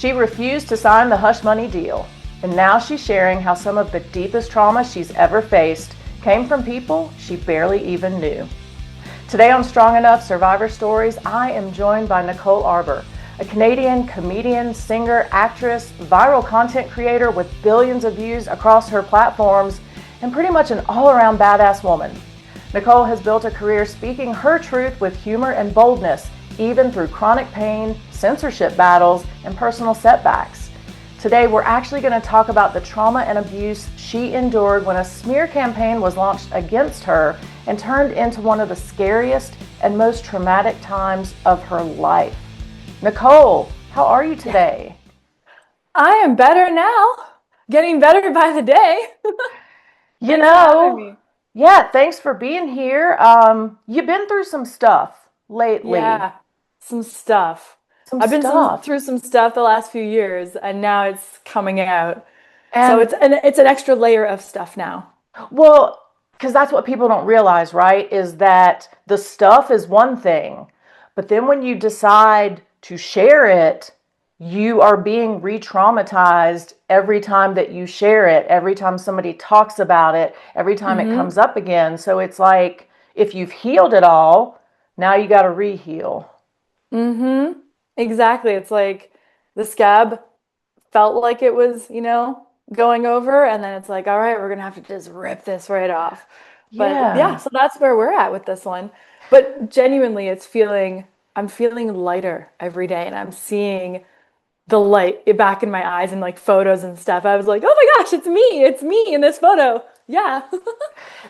She refused to sign the hush money deal, and now she's sharing how some of the deepest trauma she's ever faced came from people she barely even knew. Today on Strong Enough Survivor Stories, I am joined by Nicole Arbour, a Canadian comedian, singer, actress, viral content creator with billions of views across her platforms, and pretty much an all-around badass woman. Nicole has built a career speaking her truth with humor and boldness, even through chronic pain, censorship battles, and personal setbacks. Today, we're actually going to talk about the trauma and abuse she endured when a smear campaign was launched against her and turned into one of the scariest and most traumatic times of her life. Nicole, how are you today? I am better now. Getting better by the day. Thanks for being here. You've been through some stuff lately. Yeah, some stuff. Some I've been stuff. through some stuff the last few years, and now it's coming out. So And it's an extra layer of stuff now. well, because that's what people don't realize, right? Is that the stuff is one thing, but then when you decide to share it, you are being re-traumatized every time that you share it, every time somebody talks about it, every time it Mm-hmm. comes up again. So it's like if you've healed it all, now you got to re-heal. Mm-hmm. Exactly. It's like the scab felt like it was, going over, and then it's like, all right, we're gonna have to just rip this right off. But yeah, Yeah. so that's where we're at with this one. But genuinely, I'm feeling lighter every day, and I'm seeing the light back in my eyes and like photos and stuff. I was like, oh my gosh, it's me in this photo. Yeah. Yeah.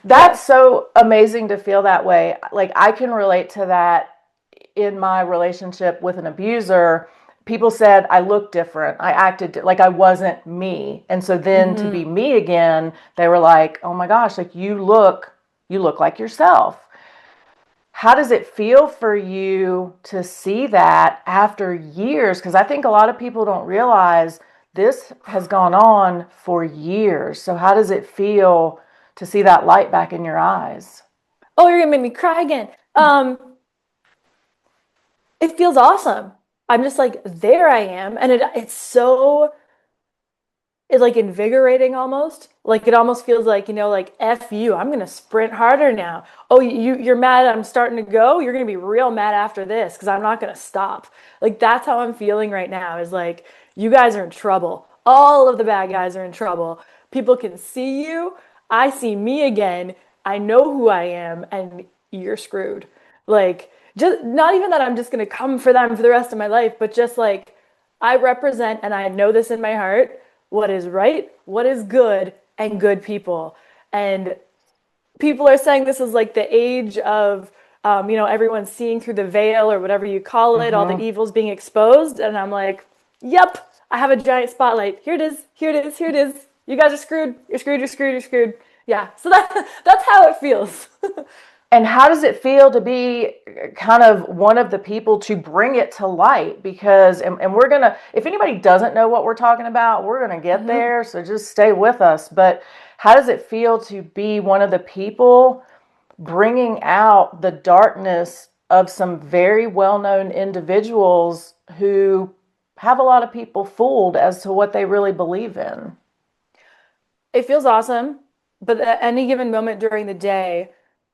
That's so amazing to feel that way. Like I can relate to that in my relationship with an abuser. People said I looked different. I acted like I wasn't me. And so then to be Hmm. me again, they were like, "Oh my gosh, like you look like yourself." How does it feel for you to see that after years? Because I think a lot of people don't realize this has gone on for years. So how does it feel to see that light back in your eyes? Oh, you're gonna make me cry again. It feels awesome. I'm just like, there I am. And it's so it's like invigorating almost. Like it almost feels like, like F you, I'm gonna sprint harder now. Oh, you're mad I'm starting to go. You're gonna be real mad after this because I'm not gonna stop. Like that's how I'm feeling right now, is like you guys are in trouble. All of the bad guys are in trouble. People can see you. I see me again. I know who I am, and you're screwed. Like, just not even that I'm just gonna come for them for the rest of my life, but just like I represent, and I know this in my heart, what is right, what is good, and good people. And people are saying this is like the age of, everyone seeing through the veil or whatever you call it, all the Hmm. evils being exposed. And I'm like, yep, I have a giant spotlight. Here it is, here it is, here it is. You guys are screwed. You're screwed, you're screwed, you're screwed. Yeah, so that's how it feels. And how does it feel to be kind of one of the people to bring it to light? Because, and we're going to, if anybody doesn't know what we're talking about, we're going to get Hmm. there. So just stay with us. But how does it feel to be one of the people bringing out the darkness of some very well known individuals who have a lot of people fooled as to what they really believe in? It feels awesome, but at any given moment during the day,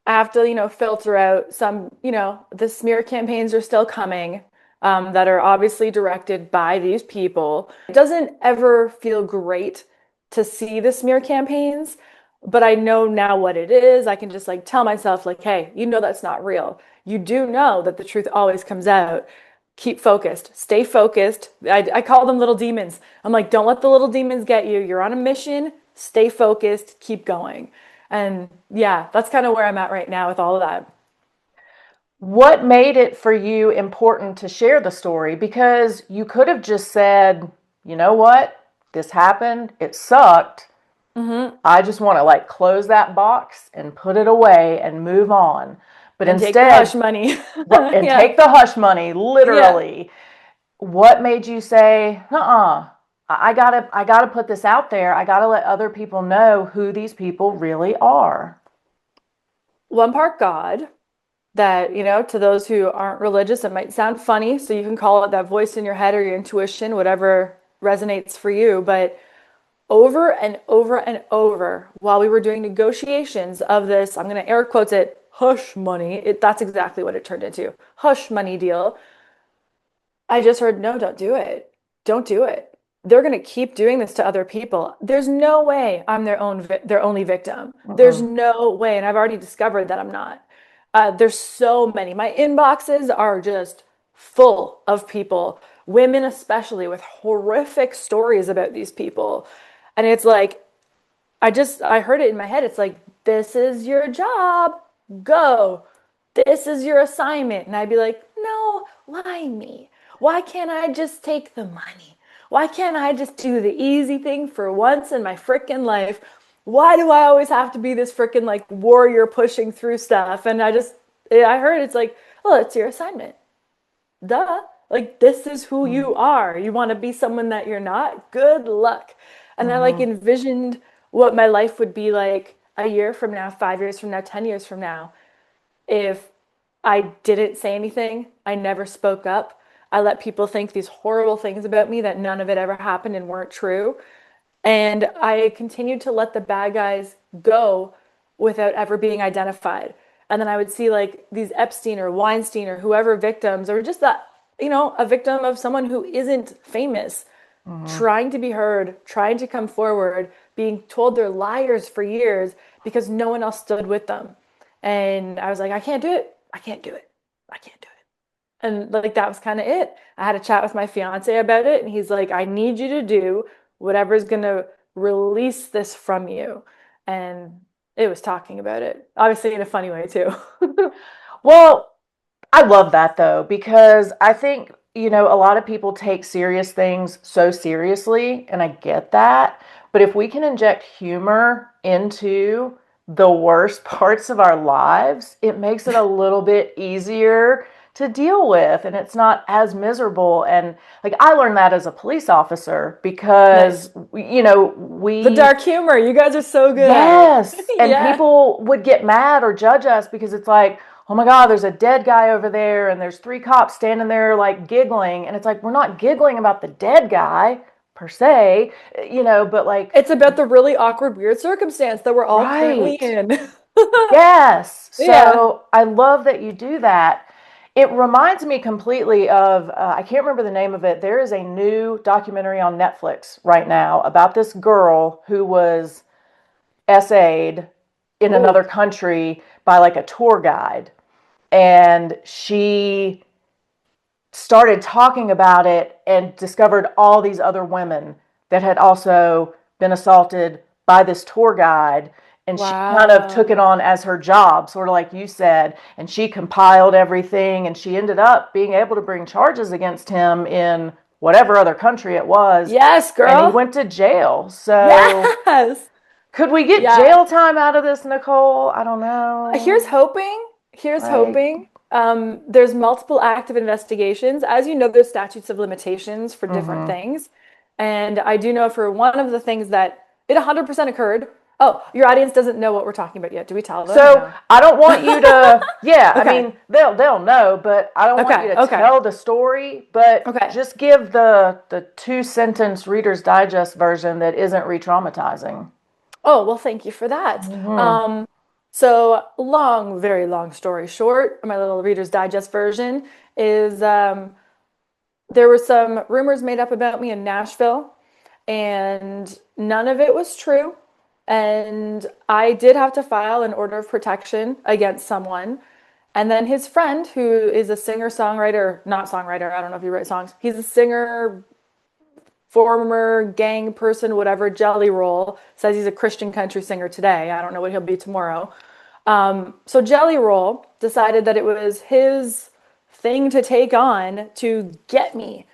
I have to, filter out some, the smear campaigns are still coming, that are obviously directed by these people. It doesn't ever feel great to see the smear campaigns, but I know now what it is. I can just like tell myself, like, hey, that's not real. You do know that the truth always comes out. Keep focused, stay focused. I call them little demons. I'm like, don't let the little demons get you. You're on a mission, stay focused, keep going. And yeah, that's kind of where I'm at right now with all of that. What made it for you important to share the story? Because you could have just said, you know what, this happened, it sucked. Hmm. I just want to like close that box and put it away and move on. But And take the hush instead, money. and Yeah. take the hush money, Yeah. literally. What made you say, I gotta put this out there. I gotta let other people know who these people really are. One part God, that, to those who aren't religious, it might sound funny. So you can call it that voice in your head or your intuition, whatever resonates for you. But over and over and over, while we were doing negotiations of this, I'm going to air quotes it, hush money. That's exactly what it turned into. Hush money deal. I just heard, no, don't do it. Don't do it. They're going to keep doing this to other people. There's no way I'm their only victim. There's Mm-mm. no way. And I've already discovered that I'm not. There's so many. My inboxes are just full of people, women especially, with horrific stories about these people. And it's like, I heard it in my head. It's like, this is your job. Go. This is your assignment. And I'd be like, no, why me? Why can't I just take the money? Why can't I just do the easy thing for once in my freaking life? Why do I always have to be this freaking like warrior pushing through stuff? And I heard it's like, oh, it's your assignment. Duh. Like, this is who you are. You want to be someone that you're not? Good luck. And I like Mm-hmm. envisioned what my life would be like a year from now, 5 years from now, 10 years from now, if I didn't say anything, I never spoke up. I let people think these horrible things about me that none of it ever happened and weren't true. And I continued to let the bad guys go without ever being identified. And then I would see like these Epstein or Weinstein or whoever victims, or just that, a victim of someone who isn't famous, Mm-hmm. trying to be heard, trying to come forward, being told they're liars for years because no one else stood with them. And I was like, I can't do it. I can't do it. I can't do it. And like that was kind of it. I had a chat with my fiance about it, and he's like, I need you to do whatever's going to release this from you. And it was talking about it, obviously in a funny way too. Well, I love that though, because I think, a lot of people take serious things so seriously, and I get that. But if we can inject humor into the worst parts of our lives, it makes it a little bit easier to deal with, and it's not as miserable. And like, I learned that as a police officer Nice. because, The we dark humor. You guys are so good at it. yes. And Yeah. people would get mad or judge us because it's like, oh my God, there's a dead guy over there and there's three cops standing there like giggling. And it's like, we're not giggling about the dead guy per se, but like, It's about the really awkward, weird circumstance that we're all currently right. in. Yes. Yeah. So I love that you do that. It reminds me completely of, I can't remember the name of it. There is a new documentary on Netflix right now about this girl who was essayed in Oh, another country by like a tour guide. And she started talking about it and discovered all these other women that had also been assaulted by this tour guide. And she kind of took it wow. on as her job, sort of like you said. And she compiled everything, and she ended up being able to bring charges against him in whatever other country it was. Yes, And he girl. went to jail. So Yes. could we get Yeah. jail time out of this, Nicole? I don't Here's know. hoping. Here's Right. hoping. There's multiple active investigations. As you know, there's statutes of limitations for different Mm-hmm. things. And I do know for one of the things that it 100% occurred. Oh, your audience doesn't know what we're talking about yet. Do we tell them or So no? I don't want you to, yeah, I Okay. mean, they'll know, but I don't want you Okay. to Okay. tell the story, but Okay. just give the two-sentence Reader's Digest version that isn't re-traumatizing. Oh, well, thank you for that. Mm-hmm. So long, very long story short, my little Reader's Digest version is there were some rumors made up about me in Nashville, and none of it was true. And I did have to file an order of protection against someone. And then his friend, who is a singer songwriter, not songwriter, I don't know if he writes songs, he's a singer, former gang person, whatever, Jelly Roll, says he's a Christian country singer today. I don't know what he'll be tomorrow. So Jelly Roll decided that it was his thing to take on to get me.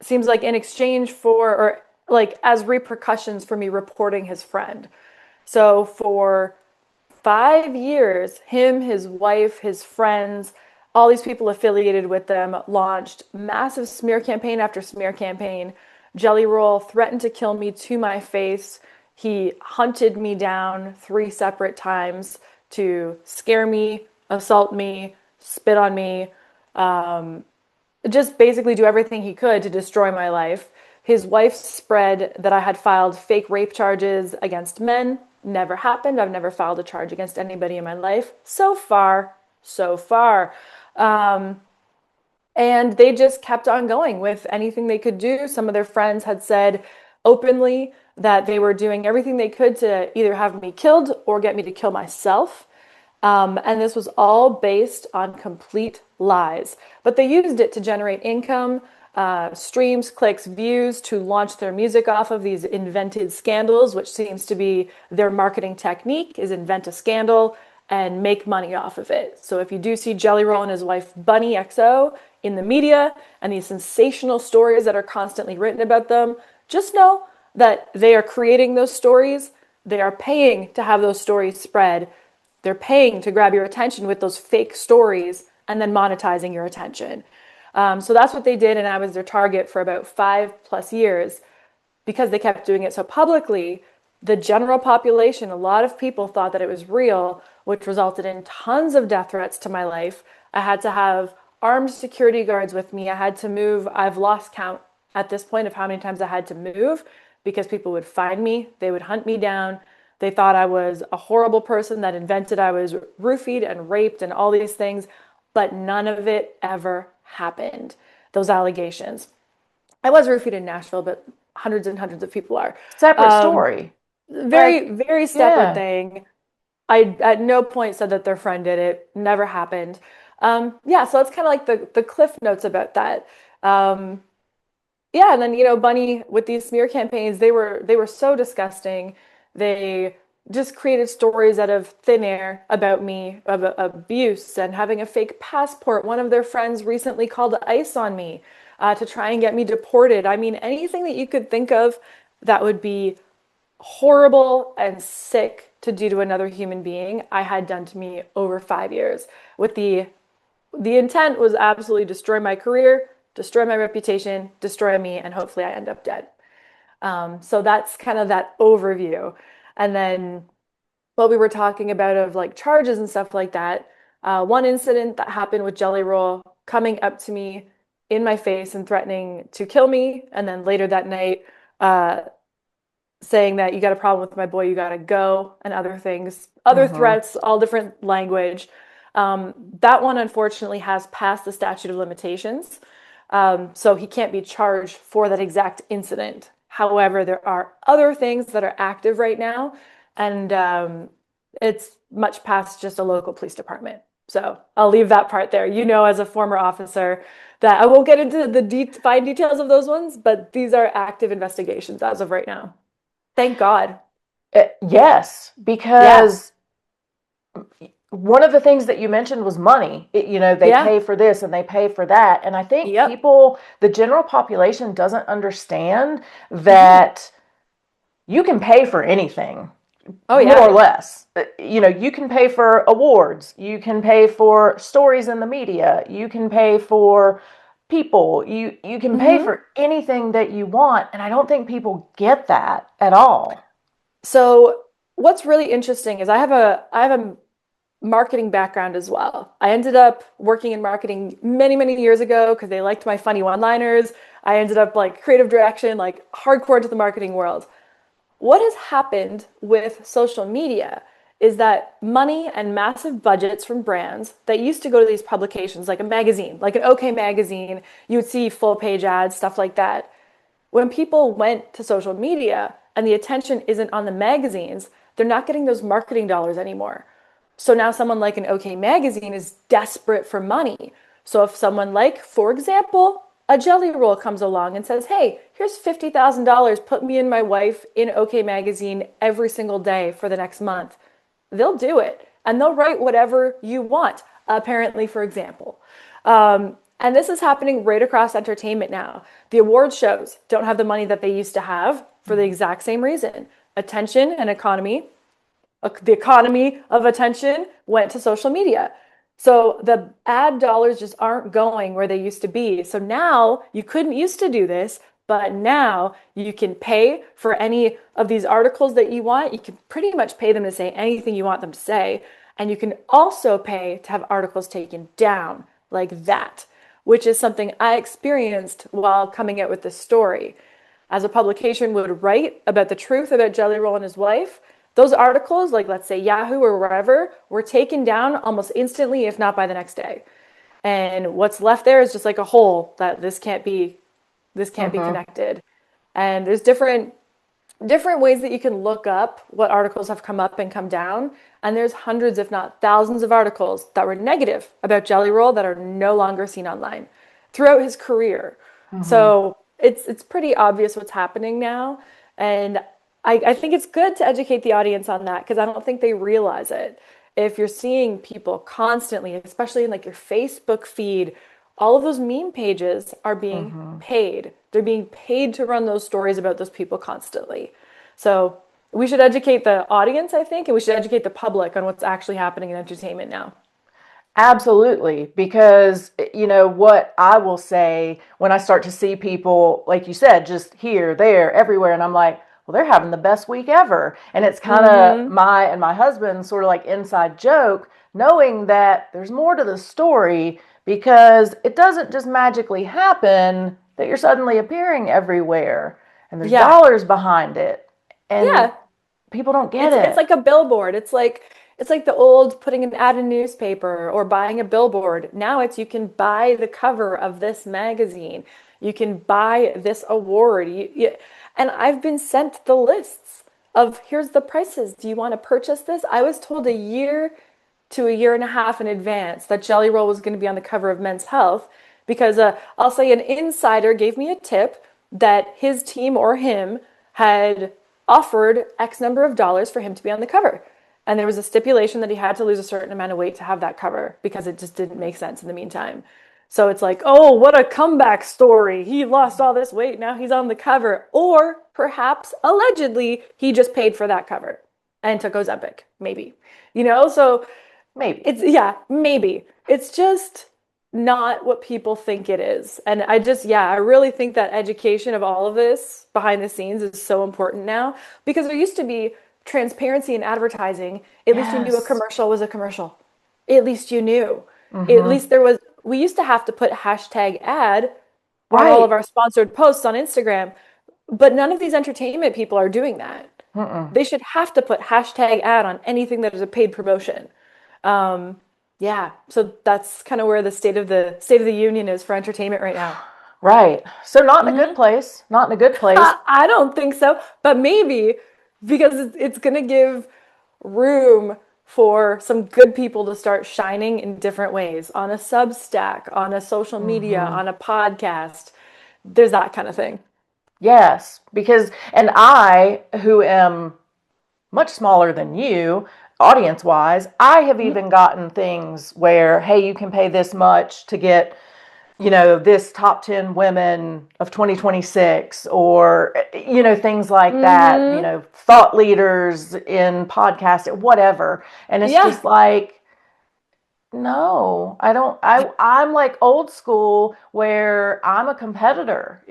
Seems like in exchange for, or like as repercussions for me reporting his friend. So for 5 years, him, his wife, his friends, all these people affiliated with them launched massive smear campaign after smear campaign. Jelly Roll threatened to kill me to my face. He hunted me down 3 separate times to scare me, assault me, spit on me, just basically do everything he could to destroy my life. His wife spread that I had filed fake rape charges against men. Never happened. I've never filed a charge against anybody in my life. So far, so far. And they just kept on going with anything they could do. Some of their friends had said openly that they were doing everything they could to either have me killed or get me to kill myself. And this was all based on complete lies. But they used it to generate income, streams, clicks, views, to launch their music off of these invented scandals, which seems to be their marketing technique, is invent a scandal and make money off of it. So if you do see Jelly Roll and his wife Bunny XO in the media and these sensational stories that are constantly written about them, just know that they are creating those stories. They are paying to have those stories spread. They're paying to grab your attention with those fake stories and then monetizing your attention. So that's what they did, and I was their target for about 5+ years because they kept doing it so publicly. The general population, a lot of people thought that it was real, which resulted in tons of death threats to my life. I had to have armed security guards with me. I had to move. I've lost count at this point of how many times I had to move because people would find me, they would hunt me down. They thought I was a horrible person that invented I was roofied and raped and all these things, but none of it ever happened. Those allegations. I was roofied in Nashville, but hundreds and hundreds of people are. Separate story. Very, very separate Yeah. thing. I at no point said that their friend did it. Never happened. Yeah, so that's kind of like the cliff notes about that. Um, yeah, and then Bunny with these smear campaigns, they were so disgusting. They just created stories out of thin air about me, of abuse and having a fake passport. One of their friends recently called ICE on me to try and get me deported. I mean, anything that you could think of that would be horrible and sick to do to another human being, I had done to me over 5 years. With the intent was absolutely destroy my career, destroy my reputation, destroy me, and hopefully I end up dead. So that's kind of that overview. And then what we were talking about of like charges and stuff like that. One incident that happened with Jelly Roll coming up to me in my face and threatening to kill me, and then later that night, saying that you got a problem with my boy, you got to go, and other things, other Mm-hmm. threats, all different language. That one, unfortunately, has passed the statute of limitations. So he can't be charged for that exact incident. However, there are other things that are active right now, and it's much past just a local police department. So I'll leave that part there. As a former officer, that I won't get into the fine details of those ones, but these are active investigations as of right now. Thank God. Yes, Yeah. because one of the things that you mentioned was money. They Yeah. pay for this and they pay for that. And I think Yep. the general population doesn't understand Hmm. that you can pay for anything, Oh more or yeah. less. You can pay for awards, you can pay for stories in the media, you can pay for people, you can pay Hmm. for anything that you want. And I don't think people get that at all. So what's really interesting is I have a marketing background as well. I ended up working in marketing many, many years ago because they liked my funny one-liners. I ended up like creative direction, like hardcore to the marketing world. What has happened with social media is that money and massive budgets from brands that used to go to these publications, like a magazine, like an OK magazine, you would see full page ads, stuff like that. When people went to social media and the attention isn't on the magazines, they're not getting those marketing dollars anymore. So now someone like an OK magazine is desperate for money. So if someone like, for example, a Jelly Roll comes along and says, "Hey, here's $50,000, put me and my wife in OK magazine every single day for the next month," they'll do it. And they'll write whatever you want, apparently, for example. And this is happening right across entertainment now. The award shows don't have the money that they used to have for the exact same reason. Attention and economy, the economy of attention went to social media. So the ad dollars just aren't going where they used to be. So now you couldn't used to do this, but now you can pay for any of these articles that you want. You can pretty much pay them to say anything you want them to say. And you can also pay to have articles taken down like that, which is something I experienced while coming out with this story. As a publication would write about the truth about Jelly Roll and his wife, those articles, like let's say Yahoo or wherever, were taken down almost instantly, if not by the next day. And what's left there is just like a hole that this can't be connected. And there's different ways that you can look up what articles have come up and come down. And there's hundreds, if not thousands, of articles that were negative about Jelly Roll that are no longer seen online throughout his career. So it's pretty obvious what's happening now. And I think it's good to educate the audience on that because I don't think they realize it. If you're seeing people constantly, especially in like your Facebook feed, all of those meme pages are being paid. They're being paid to run those stories about those people constantly. So we should educate the audience, I think, and we should educate the public on what's actually happening in entertainment now. Absolutely. Because, what I will say when I start to see people, like you said, just here, there, everywhere, and I'm like, well, they're having the best week ever. And it's kind of my and my husband's sort of like inside joke, knowing that there's more to the story because it doesn't just magically happen that you're suddenly appearing everywhere and there's Yeah. dollars behind it. And Yeah. people don't get It's it. like a billboard. It's like the old putting an ad in a newspaper or buying a billboard. Now it's you can buy the cover of this magazine. You can buy this award. And I've been sent the lists of here's the prices. Do you want to purchase this? I was told a year to a year and a half in advance that Jelly Roll was going to be on the cover of Men's Health because I'll say an insider gave me a tip that his team or him had offered X number of dollars for him to be on the cover. And there was a stipulation that he had to lose a certain amount of weight to have that cover because it just didn't make sense in the meantime. So it's like, oh, what a comeback story. He lost all this weight. Now he's on the cover. Or perhaps, allegedly, he just paid for that cover and took Ozempic. Maybe. So Maybe. yeah, maybe. It's just not what people think it is. And I really think that education of all of this behind the scenes is so important now because there used to be transparency in advertising. At least you knew a Yes. commercial was a commercial. At least you knew. At Mm-hmm. least we used to have to put hashtag ad on all of Right. our sponsored posts on Instagram, but none of these entertainment people are doing that. Mm-mm. They should have to put hashtag ad on anything that is a paid promotion. Um, yeah, so that's kind of where the state of the union is for entertainment right now. Right. So not in a good place. Not in a good place. I don't think so, but maybe because it's going to give room for some good people to start shining in different ways on a Substack, on a social media, on a podcast. There's that kind of thing. Yes. Because, and I, who am much smaller than you, audience wise, I have even gotten things where, hey, you can pay this much to get, this top 10 women of 2026, or, things like that, thought leaders in podcast, whatever. And it's Yeah. just like, no, I don't. I'm like old school where I'm a competitor.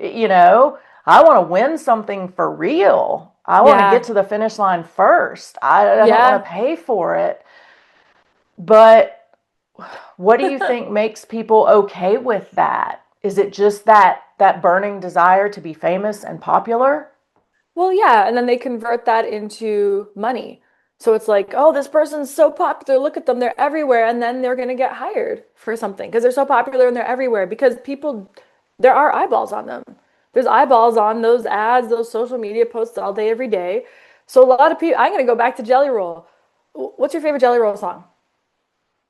I want to win something for real. I want to get Yeah. to the finish line first. I don't want Yeah. to pay for it. But what do you think makes people okay with that? Is it just that burning desire to be famous and popular? Well, yeah, and then they convert that into money. So it's like, oh, this person's so popular. Look at them. They're everywhere. And then they're going to get hired for something because they're so popular and they're everywhere because there are eyeballs on them. There's eyeballs on those ads, those social media posts all day, every day. So a lot of people, I'm going to go back to Jelly Roll. What's your favorite Jelly Roll song?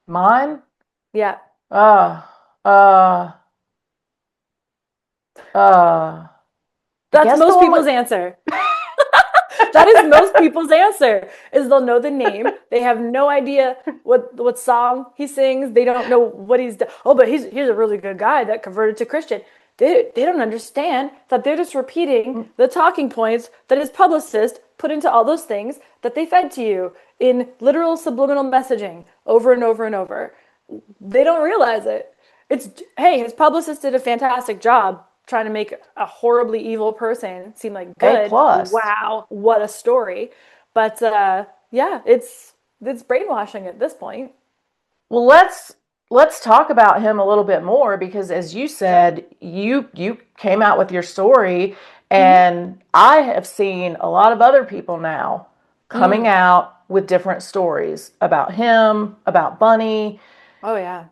Mine? Yeah. Uh, uh, I That's guess the most one with people's answer. That is most people's answer is they'll know the name. They have no idea what song he sings. They don't know what he's done. Oh, but he's a really good guy that converted to Christian. They don't understand that they're just repeating the talking points that his publicist put into all those things that they fed to you in literal subliminal messaging over and over and over. They don't realize it. It's hey, his publicist did a fantastic job trying to make a horribly evil person seem like A good. plus. Wow, what a story. But yeah, it's brainwashing at this point. Well, let's talk about him a little bit more because as you said, you came out with your story Mm-hmm. and I have seen a lot of other people now coming Mm. out with different stories about him, about Bunny. Oh yeah.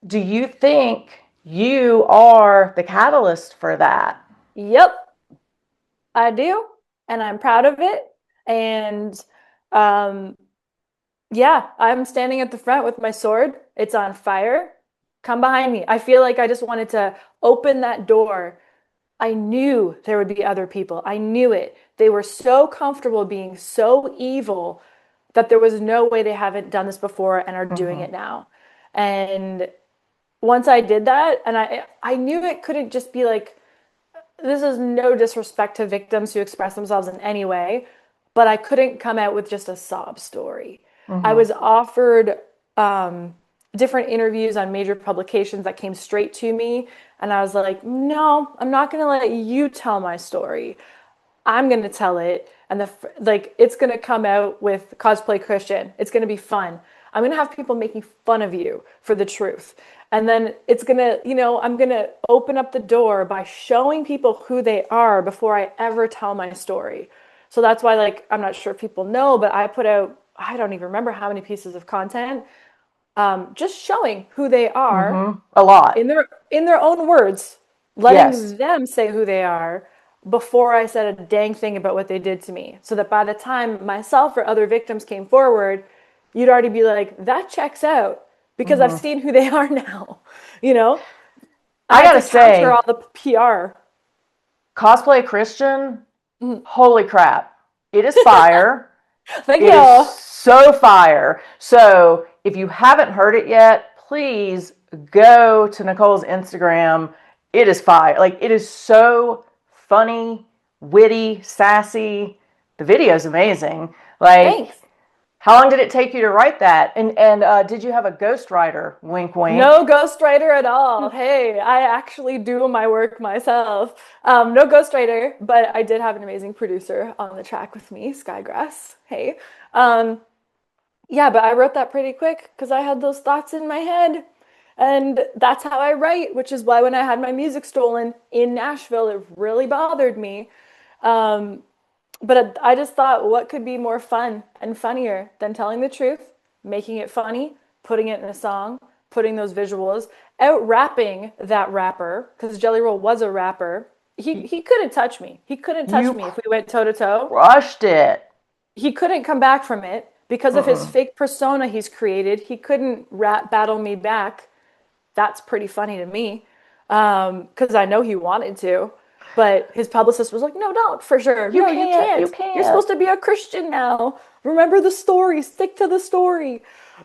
Do you think you are the catalyst for that? Yep, I do, and I'm proud of it. And um, yeah, I'm standing at the front with my sword. It's on fire. Come behind me. I feel like I just wanted to open that door. I knew there would be other people. I knew it. They were so comfortable being so evil that there was no way they haven't done this before and are doing Mm-hmm. it now. And once I did that, and I knew it couldn't just be like, this is no disrespect to victims who express themselves in any way, but I couldn't come out with just a sob story. I Mm-hmm. was offered different interviews on major publications that came straight to me, and I was like, no, I'm not going to let you tell my story. I'm going to tell it, and it's going to come out with Cosplay Christian. It's going to be fun. I'm going to have people making fun of you for the truth. And then it's going to, I'm going to open up the door by showing people who they are before I ever tell my story. So that's why, like, I'm not sure if people know, but I put out, I don't even remember how many pieces of content, just showing who they are Mm-hmm. A lot. in their own words, Yes. letting them say who they are before I said a dang thing about what they did to me. So that by the time myself or other victims came forward, you'd already be like, that checks out because I've Mm-hmm. seen who they are now. You know, I I had gotta to counter say, all the PR. Cosplay Christian, Mm. holy crap. It is fire. Thank It is you. so fire. So if you haven't heard it yet, please go to Nicole's Instagram. It is fire. Like, it is so funny, witty, sassy. The video is amazing. Like, Thanks. how long did it take you to write that? And did you have a ghostwriter? Wink, No wink. ghostwriter at all. Hey, I actually do my work myself. No ghostwriter, but I did have an amazing producer on the track with me, Skygrass. Hey. Um, yeah, but I wrote that pretty quick because I had those thoughts in my head. And that's how I write, which is why when I had my music stolen in Nashville, it really bothered me. Um, but I just thought, what could be more fun and funnier than telling the truth, making it funny, putting it in a song, putting those visuals, out rapping that rapper, because Jelly Roll was a rapper. He couldn't touch me. He couldn't touch You me if we went toe to toe. crushed it. He couldn't come back from it because of his Mm-mm. fake persona he's created. He couldn't rap battle me back. That's pretty funny to me because I know he wanted to. But his publicist was like, no, don't for sure. You No, you can't. You can't. You're can't. supposed to be a Christian now. Remember the story, stick to the story.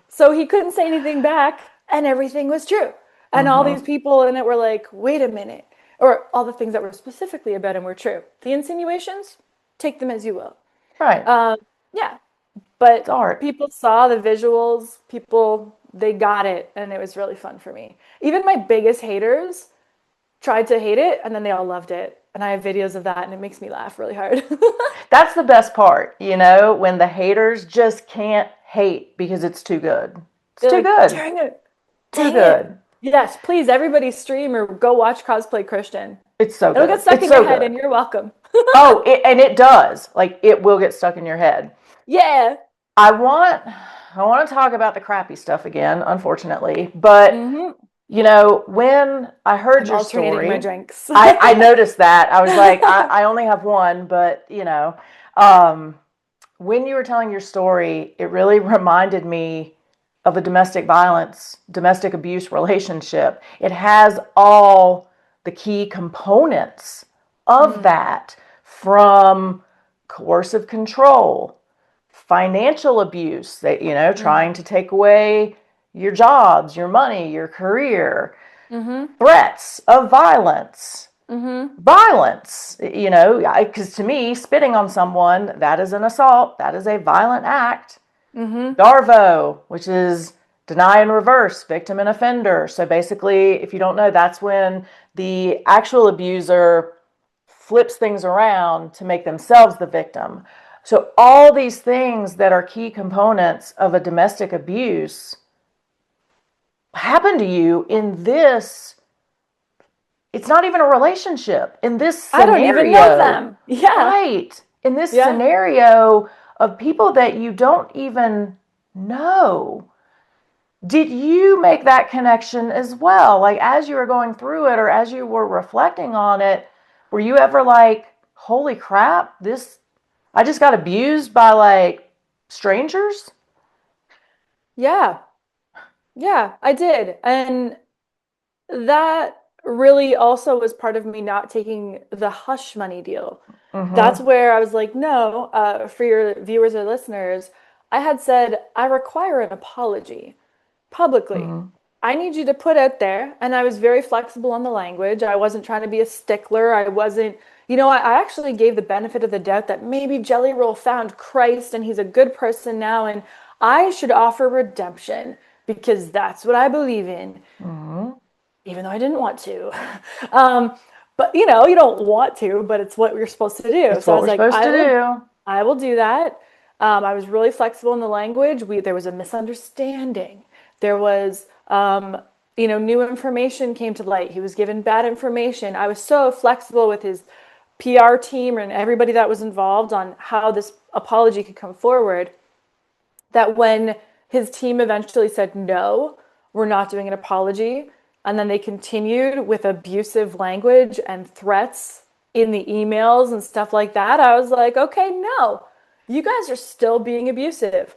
So he couldn't say anything back, and everything was true. And all these Mm-hmm. people in it were like, wait a minute. Or all the things that were specifically about him were true. The insinuations, take them as you will. Right. Um, yeah, It's but art. people saw the visuals, people they got it, and it was really fun for me. Even my biggest haters tried to hate it, and then they all loved it. And I have videos of that, and it makes me laugh really hard. That's the best part, when the haters just can't hate because it's too good. It's They're too like, good. dang it, Too dang it. good. Yes, please, everybody stream or go watch Cosplay Christian. It's so It'll get good. stuck It's in your so head, good. and you're welcome. Oh, and it does. Like, it will get stuck in your head. Yeah. I want I want to talk about the crappy stuff again, unfortunately. But Mm-hmm. when I heard I'm your alternating my story, drinks. I noticed that. I was like, I only have one, but um, when you were telling your story, it really reminded me of a domestic abuse relationship. It has all the key components of Mm, that, from coercive control, financial abuse, that, mm, trying to take away your jobs, your money, your career, mm-hmm. threats of violence, Mm-hmm. because to me, spitting on someone, that is an assault, that is a violent act. Mm-hmm. DARVO, which is deny and reverse, victim and offender. So basically, if you don't know, that's when the actual abuser flips things around to make themselves the victim. So all these things that are key components of a domestic abuse happen to you in this, it's not even a relationship, in this I don't even know scenario. them. Yeah. Right. In this Yeah. scenario of people that you don't even know. Did you make that connection as well? Like as you were going through it or as you were reflecting on it, were you ever like, holy crap, this, I just got abused by like strangers? Yeah. Yeah, I did. And that really also was part of me not taking the hush money deal. That's Mm-hmm. where I was like, no, for your viewers or listeners, I had said, I require an apology publicly. Mm-hmm. I need you to put out there, and I was very flexible on the language. I wasn't trying to be a stickler. I wasn't, I actually gave the benefit of the doubt that maybe Jelly Roll found Christ and he's a good person now, and I should offer redemption because that's what I believe in, Mm-hmm. even though I didn't want to. um, but you don't want to, but it's what you're supposed to do. It's So I what was we're like, supposed to do. I will do that. I was really flexible in the language. There was a misunderstanding. There was, new information came to light. He was given bad information. I was so flexible with his PR team and everybody that was involved on how this apology could come forward that when his team eventually said, no, we're not doing an apology, and then they continued with abusive language and threats in the emails and stuff like that, I was like, okay, no, you guys are still being abusive.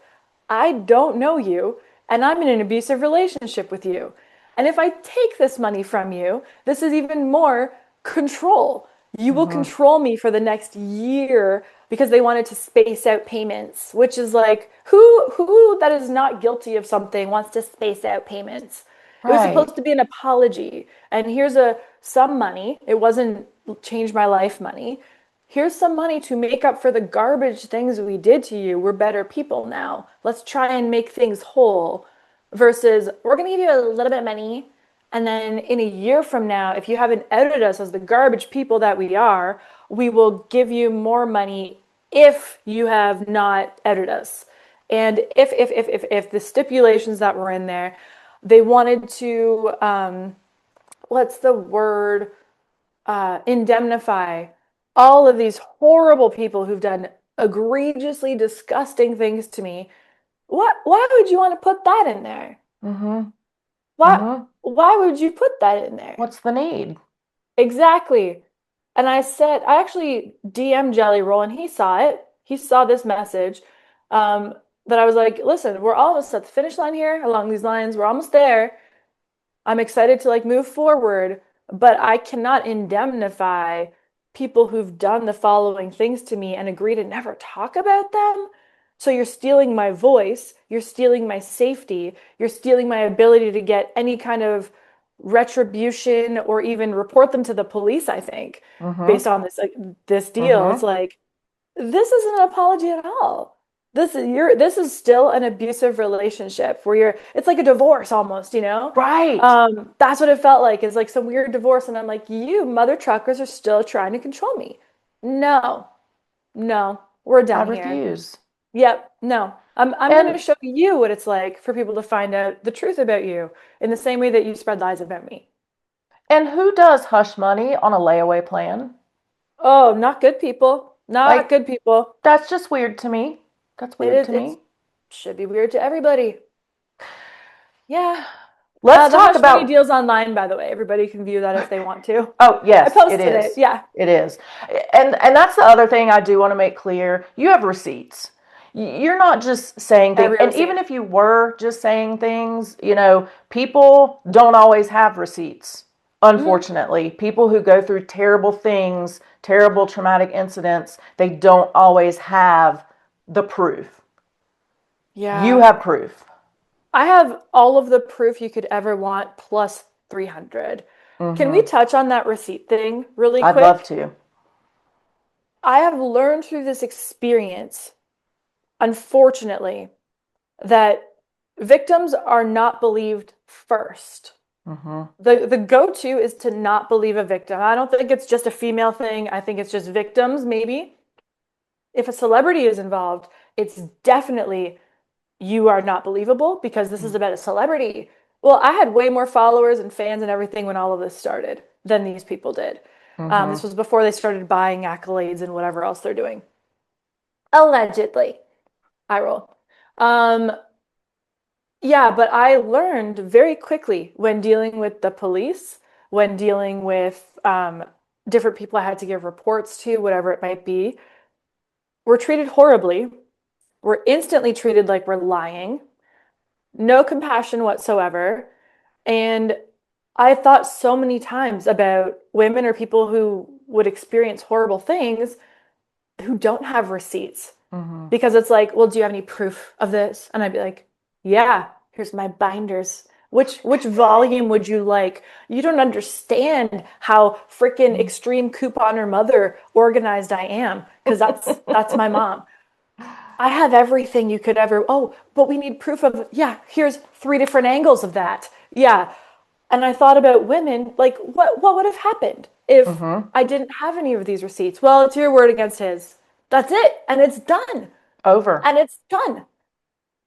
I don't know you, and I'm in an abusive relationship with you. And if I take this money from you, this is even more control. You will Mm-hmm. control me for the next year because they wanted to space out payments, which is like who that is not guilty of something wants to space out payments. It was Right. supposed to be an apology, and here's a some money. It wasn't change my life money. Here's some money to make up for the garbage things we did to you. We're better people now. Let's try and make things whole versus we're going to give you a little bit of money. And then in a year from now, if you haven't outed us as the garbage people that we are, we will give you more money if you have not outed us. And if the stipulations that were in there, they wanted to, what's the word? Indemnify all of these horrible people who've done egregiously disgusting things to me. Why would you want to put that in there? Mm-hmm. Why Mm-hmm. why would you put that in there? What's the need? Exactly. And I actually DM Jelly Roll and he saw it. He saw this message. Um, that I was like, listen, we're almost at the finish line here along these lines. We're almost there. I'm excited to like move forward, but I cannot indemnify people who've done the following things to me and agree to never talk about them. So you're stealing my voice, you're stealing my safety, you're stealing my ability to get any kind of retribution or even report them to the police, I think, Mm-hmm. based on this deal. It's Mm-hmm. like this isn't an apology at all. This is still an abusive relationship where you're it's like a divorce almost, you know? Right. That's what it felt like. It's like some weird divorce, and I'm like, you mother truckers are still trying to control me. No, no, we're I done here. refuse. Yep, no. I'm gonna And show you what it's like for people to find out the truth about you in the same way that you spread lies about me. and who does hush money on a layaway plan? Oh, not good people. Not Like good people. that's just weird to me. That's weird to It me. should be weird to everybody. Yeah. Let's The talk Hush Money about. deal's online, by the way. Everybody can view that if they want to. Oh, I yes, it posted it. is. Yeah. It is. And that's the other thing I do want to make clear. You have receipts. You're not just saying things. Every And even receipt. if you were just saying things, people don't always have receipts. Mhm. Unfortunately, people who go through terrible things, terrible traumatic incidents, they don't always have the proof. You Yeah. have proof. I have all of the proof you could ever want plus 300. Can we Hmm. touch on that receipt thing really I'd love quick? to. I have learned through this experience, unfortunately, that victims are not believed first. Hmm. The go-to is to not believe a victim. I don't think it's just a female thing. I think it's just victims, maybe. if a celebrity is involved, it's definitely you are not believable because this is about a celebrity. Well, I had way more followers and fans and everything when all of this started than these people did. This was before they started buying accolades and whatever else they're doing. Allegedly, I roll. Um, yeah, but I learned very quickly when dealing with the police, when dealing with different people I had to give reports to, whatever it might be, we're treated horribly. We're instantly treated like we're lying, no compassion whatsoever. And I thought so many times about women or people who would experience horrible things who don't have receipts. Because it's like, well, do you have any proof of this? And I'd be like, yeah, here's my binders. Which volume would you like? You don't understand how freaking extreme couponer mother organized I am, because that's my mom. I have everything you could ever. Oh, but we need proof of. Yeah, here's 3 different angles of that. Yeah. And I thought about women, like what would have happened if I didn't have any of these receipts? Well, it's your word against his. That's it. And it's done. Over. And it's done.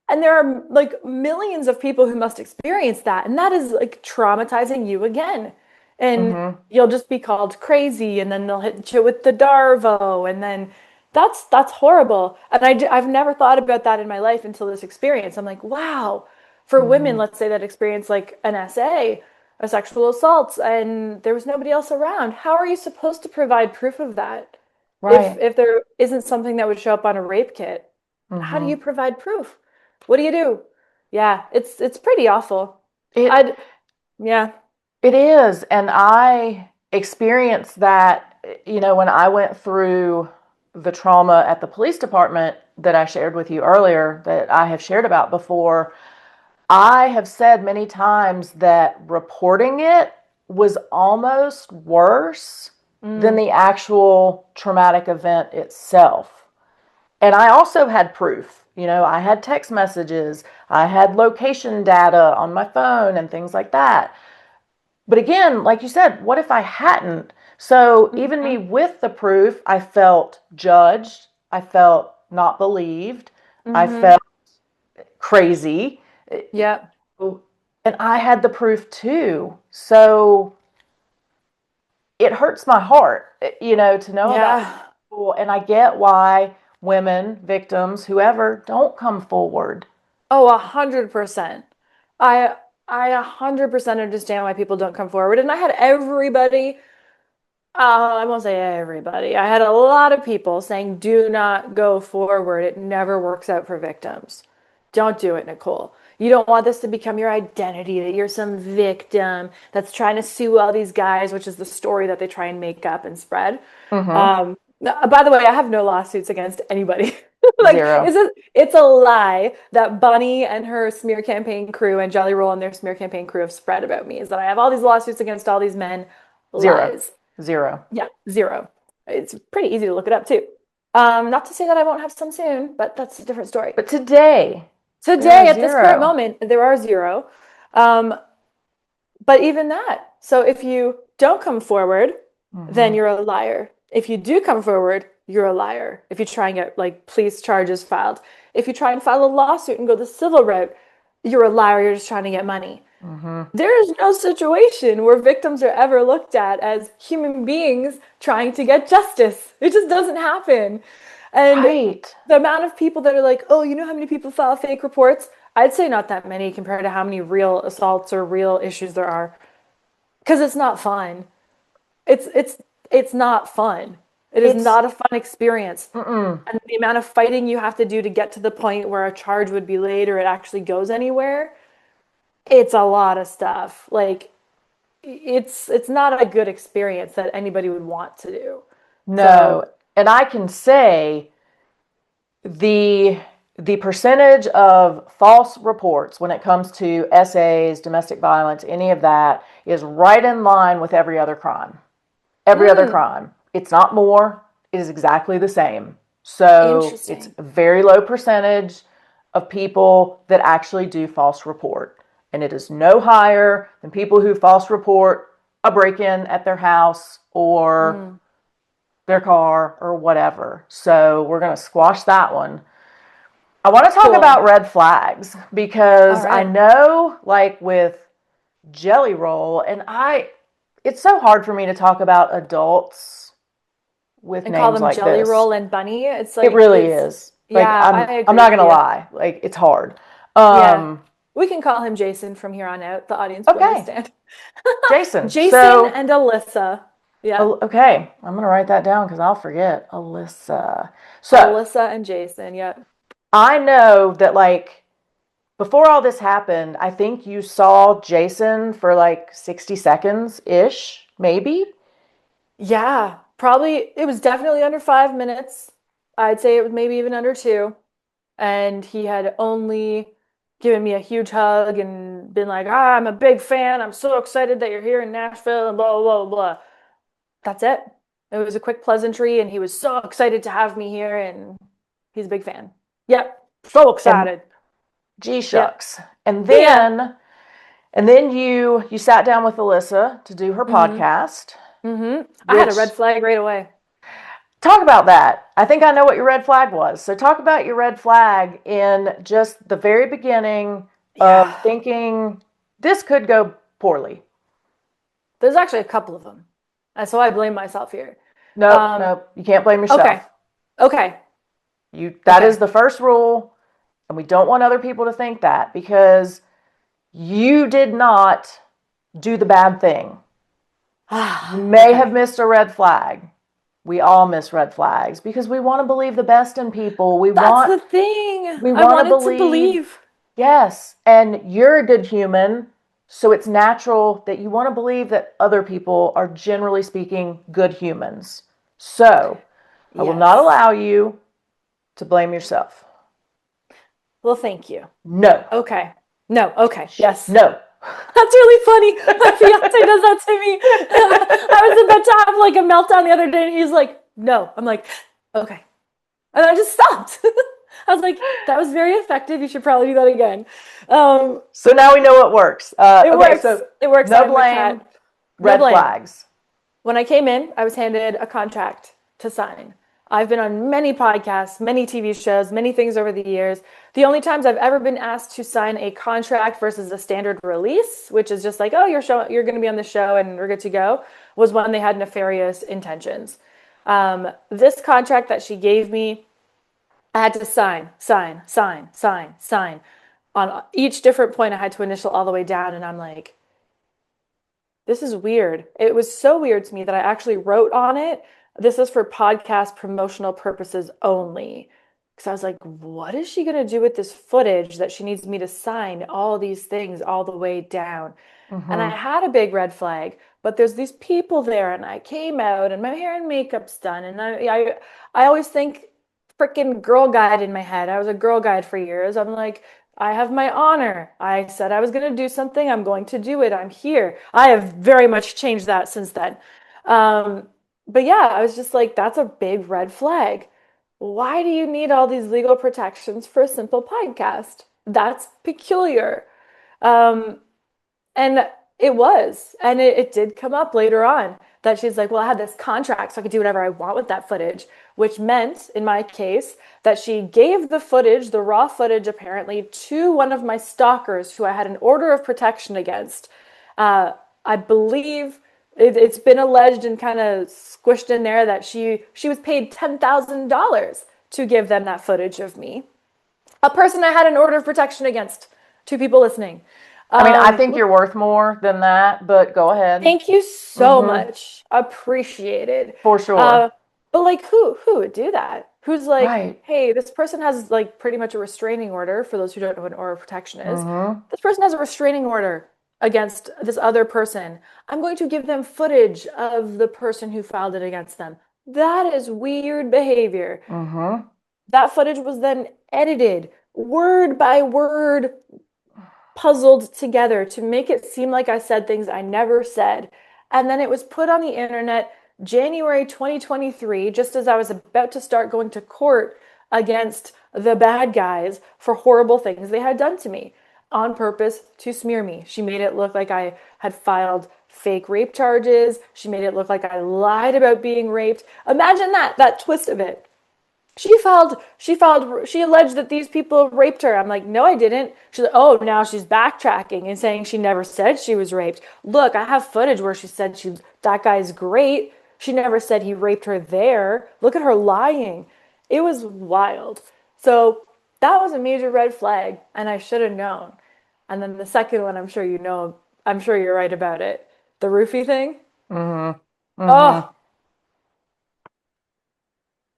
And there are like millions of people who must experience that. And that is like traumatizing you again. And you'll just be called crazy, and then they'll hit you with the Darvo, and then that's horrible. And I've never thought about that in my life until this experience. I'm like, wow, for women, let's say that experience like an SA, a sexual assault, and there was nobody else around. How are you supposed to provide proof of that? Right. If there isn't something that would show up on a rape kit, how do you provide proof? What do you do? Yeah, it's pretty awful. It I'd yeah. it is, and I experienced that, when I went through the trauma at the police department that I shared with you earlier, that I have shared about before. I have said many times that reporting it was almost worse than the actual traumatic event itself. And I also had proof. I had text messages, I had location data on my phone and things like that. But again, like you said, what if I hadn't? So even me with the proof, I felt judged. I felt not believed. I felt crazy. Yeah. And I had the proof too. So it hurts my heart, to know about Yeah. people. And I get why women, victims, whoever, don't come forward. Oh, 100%. I I 100% understand why people don't come forward. And I had everybody, I won't say everybody. I had a lot of people saying, do not go forward. It never works out for victims. Don't do it, Nicole. You don't want this to become your identity, that you're some victim that's trying to sue all these guys, which is the story that they try and make up and spread. By the way, I have no lawsuits against anybody. Like, Zero. it's a lie that Bunny and her smear campaign crew and Jelly Roll and their smear campaign crew have spread about me, is that I have all these lawsuits against all these men. Zero. Lies. Zero. Yeah, zero. It's pretty easy to look it up too. Not to say that I won't have some soon, but that's a different story. But today, Today, at this current moment, there are zero. But even that. So if you don't come forward, then you're a liar. If you do come forward, you're a liar. If you try and get like police charges filed, if you try and file a lawsuit and go the civil route, you're a liar. You're just trying to get money. There is no situation where victims are ever looked at as human beings trying to get justice. It just doesn't happen. And Right. the amount of people that are like, oh, you know how many people file fake reports? I'd say not that many compared to how many real assaults or real issues there are. Because it's not fun. It's not fun. It is not a fun experience. And the amount of fighting you have to do to get to the point where a charge would be laid or it actually goes anywhere, it's a lot of stuff. Like, it's not a good experience that anybody would want to do. No. And I can say the percentage of false reports when it comes to SAs, domestic violence, any of that is right in line with every other crime. Every other crime. It's not more. It is exactly the same. So it's a very low percentage of people that actually do false report. And it is no higher than people who false report a break-in at their house or their car or whatever. So we're going to squash that one. I want to talk about red flags because I know, like with Jelly Roll, and it's so hard for me to talk about adults with and call names them like Jelly this. Roll and Bunny. It's like It really is. Like, yeah, I agree I'm not with gonna you. lie. Like, it's hard. Yeah, we can call him Jason from here on out. The audience will Okay, understand. Jason. Jason So, and Alyssa. Yeah, okay, I'm gonna write that down because I'll forget. Alyssa. So, Alyssa and Jason. Yeah. I know that, like, before all this happened, I think you saw Jason for like 60 seconds ish, maybe. Yeah, probably it was definitely under 5 minutes. I'd say it was maybe even under two. And he had only given me a huge hug and been like, I'm a big fan. I'm so excited that you're here in Nashville and blah, blah, blah, blah. That's it. It was a quick pleasantry, and he was so excited to have me here, and he's a big fan. Yep, so And excited. gee Yep. shucks. And Yeah. then you sat down with Alyssa to do her Mm-hmm. podcast, Mm-hmm. I had a which red flag right away. talk about that. I think I know what your red flag was. So talk about your red flag in just the very beginning Yeah. of thinking this could go poorly. There's actually a couple of them. And so I blame myself here. Nope, Um, nope. You can't blame okay. yourself. Okay. That is Okay. the first rule, and we don't want other people to think that because you did not do the bad thing. You may have Okay. missed a red flag. We all miss red flags because we want to believe the best in people. That's the thing. We I want to wanted to believe, believe. yes, and you're a good human, so it's natural that you want to believe that other people are generally speaking good humans. So, I will not Yes. allow you to blame yourself. Well, thank you. No. Okay. No. Okay. Yes. No. That's really funny. My fiance does that to me. I was about to have like a meltdown the other day, and he's like, "No." I'm like, "Okay," and I just stopped. I was like, "That was very effective. You should probably do that again." So now we know what works. It Okay, works. so It works. no I'm the cat. blame, No red blame. flags. When I came in, I was handed a contract to sign. I've been on many podcasts, many TV shows, many things over the years. The only times I've ever been asked to sign a contract versus a standard release, which is just like, oh, you're going to be on the show and we're good to go, was when they had nefarious intentions. This contract that she gave me, I had to sign, sign, sign, sign, sign. On each different point, I had to initial all the way down, and I'm like, this is weird. It was so weird to me that I actually wrote on it, this is for podcast promotional purposes only. Because I was like, what is she going to do with this footage that she needs me to sign all these things all the way down? And I Mm-hmm. had a big red flag, but there's these people there, and I came out, and my hair and makeup's done. And I always think freaking girl guide in my head. I was a girl guide for years. I'm like, I have my honor. I said I was going to do something. I'm going to do it. I'm here. I have very much changed that since then. Um, but yeah, I was just like, that's a big red flag. Why do you need all these legal protections for a simple podcast? That's peculiar. Um, and it was. And it did come up later on that she's like, well, I had this contract, so I could do whatever I want with that footage, which meant, in my case, that she gave the footage, the raw footage apparently, to one of my stalkers who I had an order of protection against. I believe it's been alleged and kind of squished in there that she was paid $10,000 to give them that footage of me. A person I had an order of protection against. Two people listening. I mean, I think you're worth more than that, but go ahead. Thank you so Mm-hmm. much. Appreciated. For sure. Uh, but like who would do that? Who's like, Right. hey, this person has like pretty much a restraining order, for those who don't know what an order of protection is. Mm-hmm. This person has a restraining order against this other person. I'm going to give them footage of the person who filed it against them. That is weird behavior. Mm-hmm. That footage was then edited word by word, puzzled together to make it seem like I said things I never said. And then it was put on the internet January 2023, just as I was about to start going to court against the bad guys for horrible things they had done to me on purpose to smear me. She made it look like I had filed fake rape charges. She made it look like I lied about being raped. Imagine that twist of it. She alleged that these people raped her. I'm like, no, I didn't. She's like, oh, now she's backtracking and saying she never said she was raped. Look, I have footage where she said that guy's great. She never said he raped her there. Look at her lying. It was wild. So that was a major red flag, and I should have known. And then the second one, I'm sure you know, I'm sure you're right about it. The roofie thing. Mm-hmm. Mm-hmm. Oh,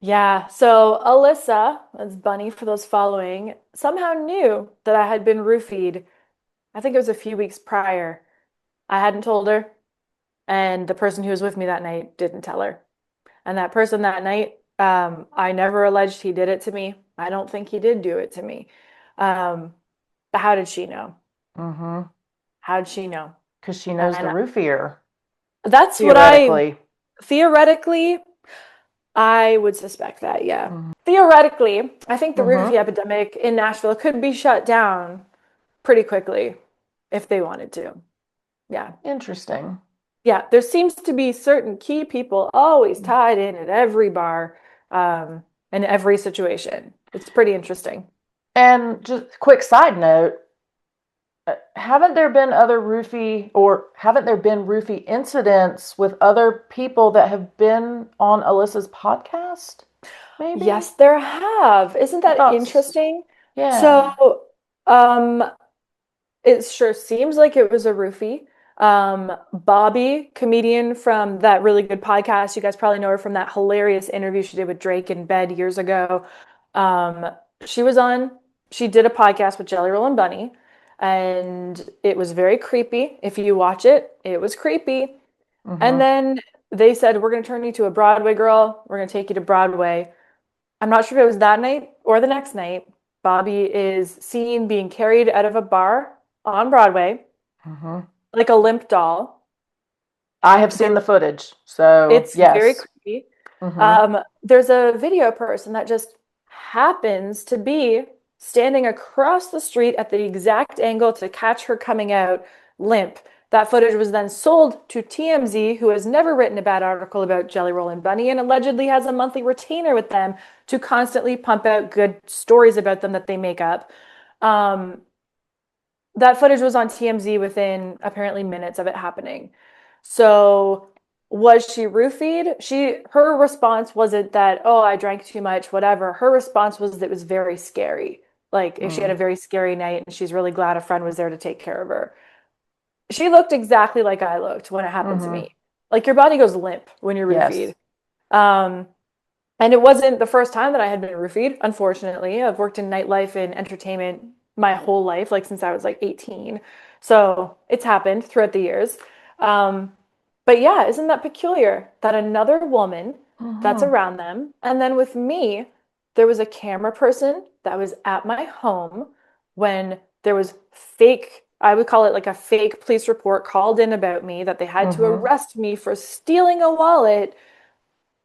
yeah, so Alyssa, that's Bunny for those following, somehow knew that I had been roofied. I think it was a few weeks prior. I hadn't told her, and the person who was with me that night didn't tell her. And that person that night, I never alleged he did it to me. I don't think he did do it to me. Um, but how did she know? Mm-hmm. How did she know? Because she knows the And roofier, that's what theoretically. theoretically, I would suspect that, yeah. Mm-hmm. Theoretically, I think the roofie Mm-hmm. epidemic in Nashville could be shut down pretty quickly if they wanted to. Yeah. Interesting. Yeah. There seems to be certain key people always tied in at every bar, in every situation. It's pretty interesting. And just quick side note, haven't there been roofie incidents with other people that have been on Alyssa's podcast? Maybe? Yes, there have. Isn't I that thought, interesting? yeah. So, um, it sure seems like it was a roofie. Bobby, comedian from that really good podcast, you guys probably know her from that hilarious interview she did with Drake in bed years ago. Um, she was on, she did a podcast with Jelly Roll and Bunny, and it was very creepy. If you watch it, it was creepy. And Mm-hmm. then they said, we're going to turn you to a Broadway girl. We're going to take you to Broadway. I'm not sure if it was that night or the next night. Bobby is seen being carried out of a bar on Broadway Mm-hmm. like a limp doll. I have There, seen the footage, so it's very yes. creepy. Mm-hmm. There's a video person that just happens to be standing across the street at the exact angle to catch her coming out limp. That footage was then sold to TMZ, who has never written a bad article about Jelly Roll and Bunny and allegedly has a monthly retainer with them to constantly pump out good stories about them that they make up. Um, that footage was on TMZ within apparently minutes of it happening. So was she roofied? Her response wasn't that, oh, I drank too much, whatever. Her response was that it was very scary. Like if she had a very scary night and she's really glad a friend was there to take care of her. She looked exactly like I looked when it happened to Mm-hmm. me. Like your body goes limp when you're roofied. Yes. Um, and it wasn't the first time that I had been roofied, unfortunately. I've worked in nightlife and entertainment my whole life, like since I was like 18. So it's happened throughout the years. Um, but yeah, isn't that peculiar that another woman that's Mm-hmm. around them, and then with me, there was a camera person that was at my home when there was fake, I would call it like a fake police report called in about me that they had to Mm-hmm. arrest me for stealing a wallet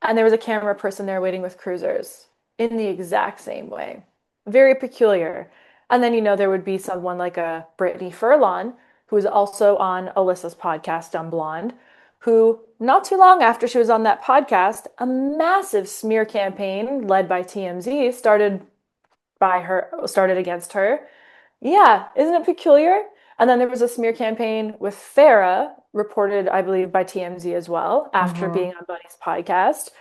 and there was a camera person there waiting with cruisers in the exact same way. Very peculiar. And then, there would be someone like a Brittany Furlan, who is also on Alyssa's podcast, Dumb Blonde, who, not too long after she was on that podcast, a massive smear campaign led by TMZ started against her. Yeah, isn't it peculiar? And then there was a smear campaign with Farah, reported, I believe, by TMZ as well, after Mm-hmm. being on Bunny's podcast.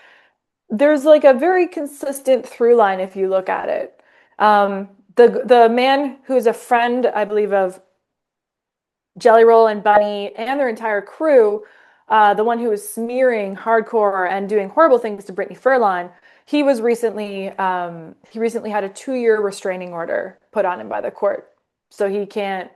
There's like a very consistent through line if you look at it. The man who is a friend, I believe, of Jelly Roll and Bunny and their entire crew, the one who was smearing hardcore and doing horrible things to Brittany Furlan, he recently had a 2-year restraining order put on him by the court, so he can't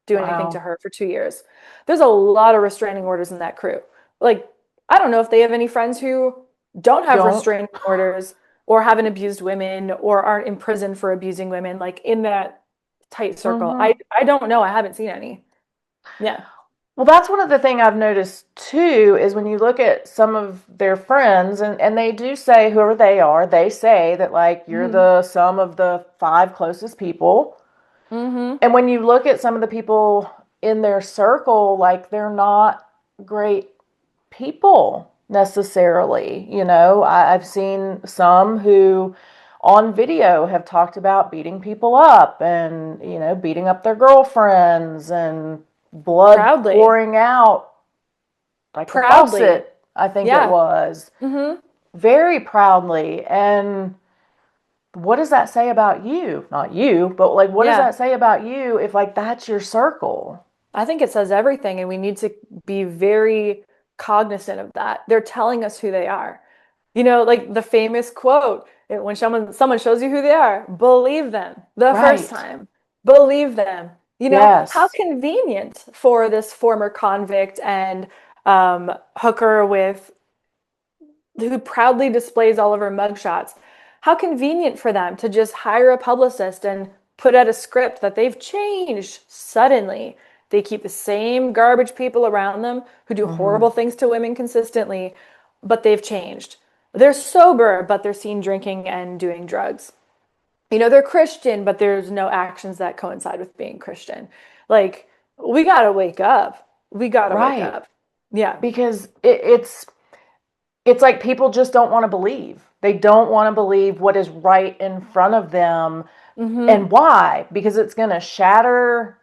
do anything to Wow. her for 2 years. There's a lot of restraining orders in that crew. Like, I don't know if they have any friends who don't have Don't. restraining orders or haven't abused women or aren't in prison for abusing women, like in that tight circle. Mm-hmm. I don't know. I haven't seen any. Yeah. Well, that's one of the things I've noticed too is when you look at some of their friends, and they do say, whoever they are, they say that like you're Hmm. the sum of the five closest people. Hmm. And when you look at some of the people in their circle, like they're not. great people necessarily. I've seen some who on video have talked about beating people up and, beating up their girlfriends and blood Proudly. pouring out like the Proudly. faucet, I think it Yeah. was, Hmm. very proudly. And what does that say about you? Not you, but like, what does Yeah. that say about you if like that's your circle? I think it says everything, and we need to be very cognizant of that. They're telling us who they are. Like the famous quote, when someone shows you who they are, believe them the first Right. time. Believe them. How Yes. convenient for this former convict and hooker with who proudly displays all of her mugshots. How convenient for them to just hire a publicist and put out a script that they've changed suddenly. They keep the same garbage people around them who do Mm-hmm. horrible things to women consistently, but they've changed. They're sober, but they're seen drinking and doing drugs. They're Christian, but there's no actions that coincide with being Christian. Like, we gotta wake up. We gotta wake Right. up. Yeah. Because it's like people just don't want to believe. They don't want to believe what is right in front of them. Mm-hmm. And why? Because it's going to shatter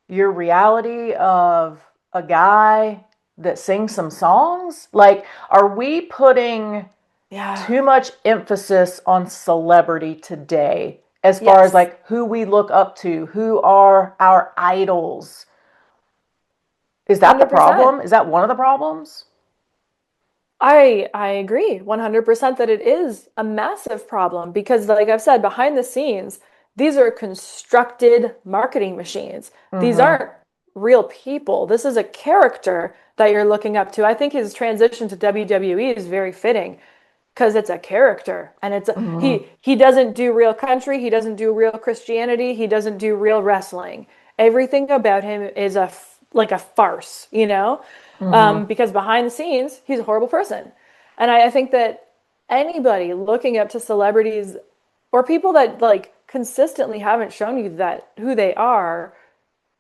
your reality of a guy that sings some songs. Like, are we putting Yeah. too much emphasis on celebrity today as far as Yes. like who we look up to, who are our idols? Is that the 100%. problem? Is that one of the problems? I agree 100% that it is a massive problem because, like I've said, behind the scenes, these are constructed marketing machines. These Mm-hmm. aren't real people. This is a character that you're looking up to. I think his transition to WWE is very fitting because it's a character and Mm-hmm. he doesn't do real country, he doesn't do real Christianity, he doesn't do real wrestling. Everything about him is like a farce. Mm-hmm. Because behind the scenes he's a horrible person. And I think that anybody looking up to celebrities or people that like consistently haven't shown you that who they are,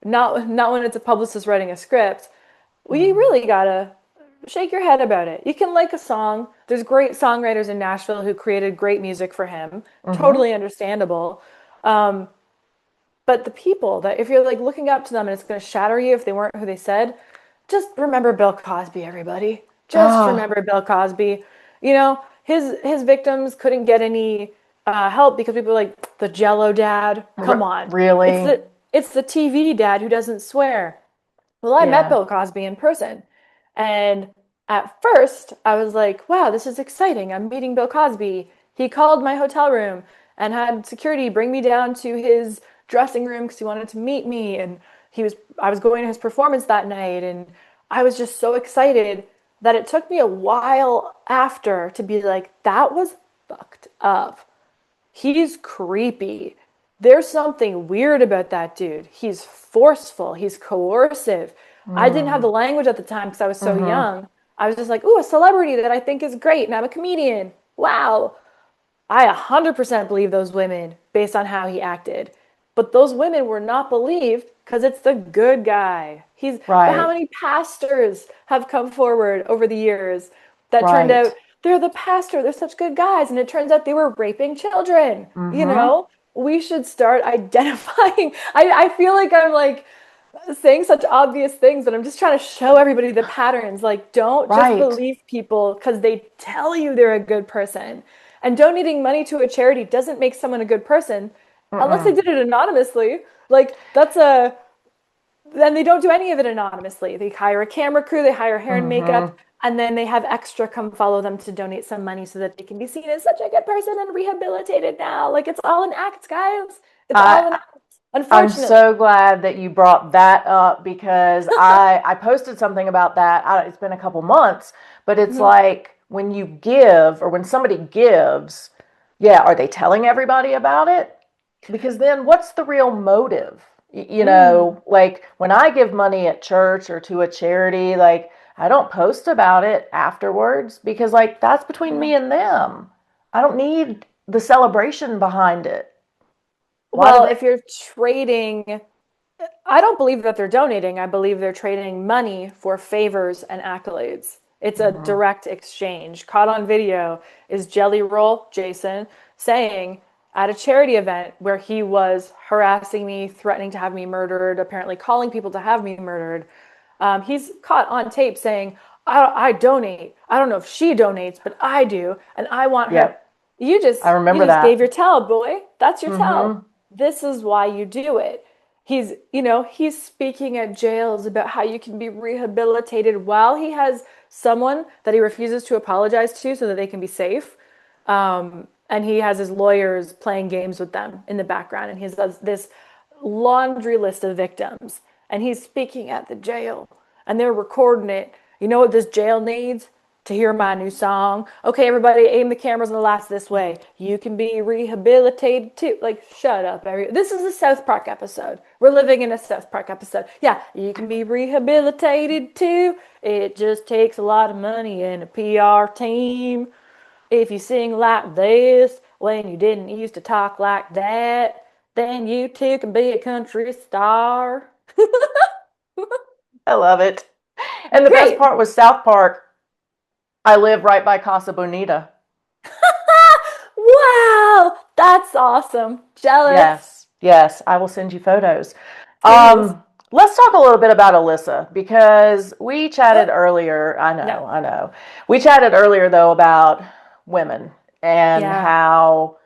not when it's a publicist writing a script, well, you Mm-hmm. really gotta shake your head about it. You can like a song. There's great songwriters in Nashville who created great music for him. Mm-hmm. Totally understandable. Um, but the people that if you're like looking up to them and it's going to shatter you if they weren't who they said, just remember Bill Cosby, everybody. Just Ah, remember Bill Cosby. His victims couldn't get any help because people were like the Jello dad. Come on, it's really? the TV dad who doesn't swear. Well, I met Yeah. Bill Cosby in person. And at first, I was like, wow, this is exciting. I'm meeting Bill Cosby. He called my hotel room and had security bring me down to his dressing room because he wanted to meet me. And I was going to his performance that night. And I was just so excited that it took me a while after to be like, that was fucked up. He's creepy. There's something weird about that dude. He's forceful, he's coercive. I didn't have Mm. the language at the time because I was so Mm-hmm. young. I was just like, ooh, a celebrity that I think is great, and I'm a comedian. Wow. I 100% believe those women based on how he acted. But those women were not believed because it's the good guy. But how Right. many pastors have come forward over the years that turned Right. out they're the pastor, they're such good guys, and it turns out they were raping children. Mm-hmm. We should start identifying. I feel like I'm like saying such obvious things, but I'm just trying to show everybody the patterns. Like, don't just Right. believe people because they tell you they're a good person. And donating money to a charity doesn't make someone a good person unless they Mm-mm. did it anonymously. Like, then they don't do any of it anonymously. They hire a camera crew, they hire hair and makeup, Mm-hmm. and then they have extra come follow them to donate some money so that they can be seen as such a good person and rehabilitated now. Like, it's all an act, guys. It's all an I act, I'm unfortunately. so glad that you brought that up because I posted something about that. It's been a couple months, but it's Mhm. like when you give or when somebody gives, yeah, are they telling everybody about it? Because then what's the real motive? Mm. Like when I give money at church or to a charity, like I don't post about it afterwards because like that's between Mhm. me and them. I don't need the celebration behind it. Why do Well, they? if you're trading I don't believe that they're donating. I believe they're trading money for favors and accolades. It's a Mhm. direct exchange. Caught on video is Jelly Roll Jason saying at a charity event where he was harassing me, threatening to have me murdered, apparently calling people to have me murdered. He's caught on tape saying, I donate. I don't know if she donates, but I do, and I want her. Yep. You I just you remember just gave that. your tell, boy. That's your tell. Hmm. This is why you do it. He's speaking at jails about how you can be rehabilitated while he has someone that he refuses to apologize to so that they can be safe. And he has his lawyers playing games with them in the background, and he has this laundry list of victims. And he's speaking at the jail, and they're recording it. You know what this jail needs? To hear my new song. Okay, everybody, aim the cameras and the lights this way. You can be rehabilitated too. Like, shut up. This is a South Park episode. We're living in a South Park episode. Yeah, you can be rehabilitated too. It just takes a lot of money and a PR team. If you sing like this when you didn't used to talk like that, then you too can be a country star. I love it. And the best Great. part was South Park. I live right by Casa Bonita. Wow, that's awesome. Jealous. Yes, yes, I will send you photos. Please. Let's talk a little bit about Alyssa because we chatted Oh, earlier. I no. know, I know. We chatted earlier though about women and Yeah. how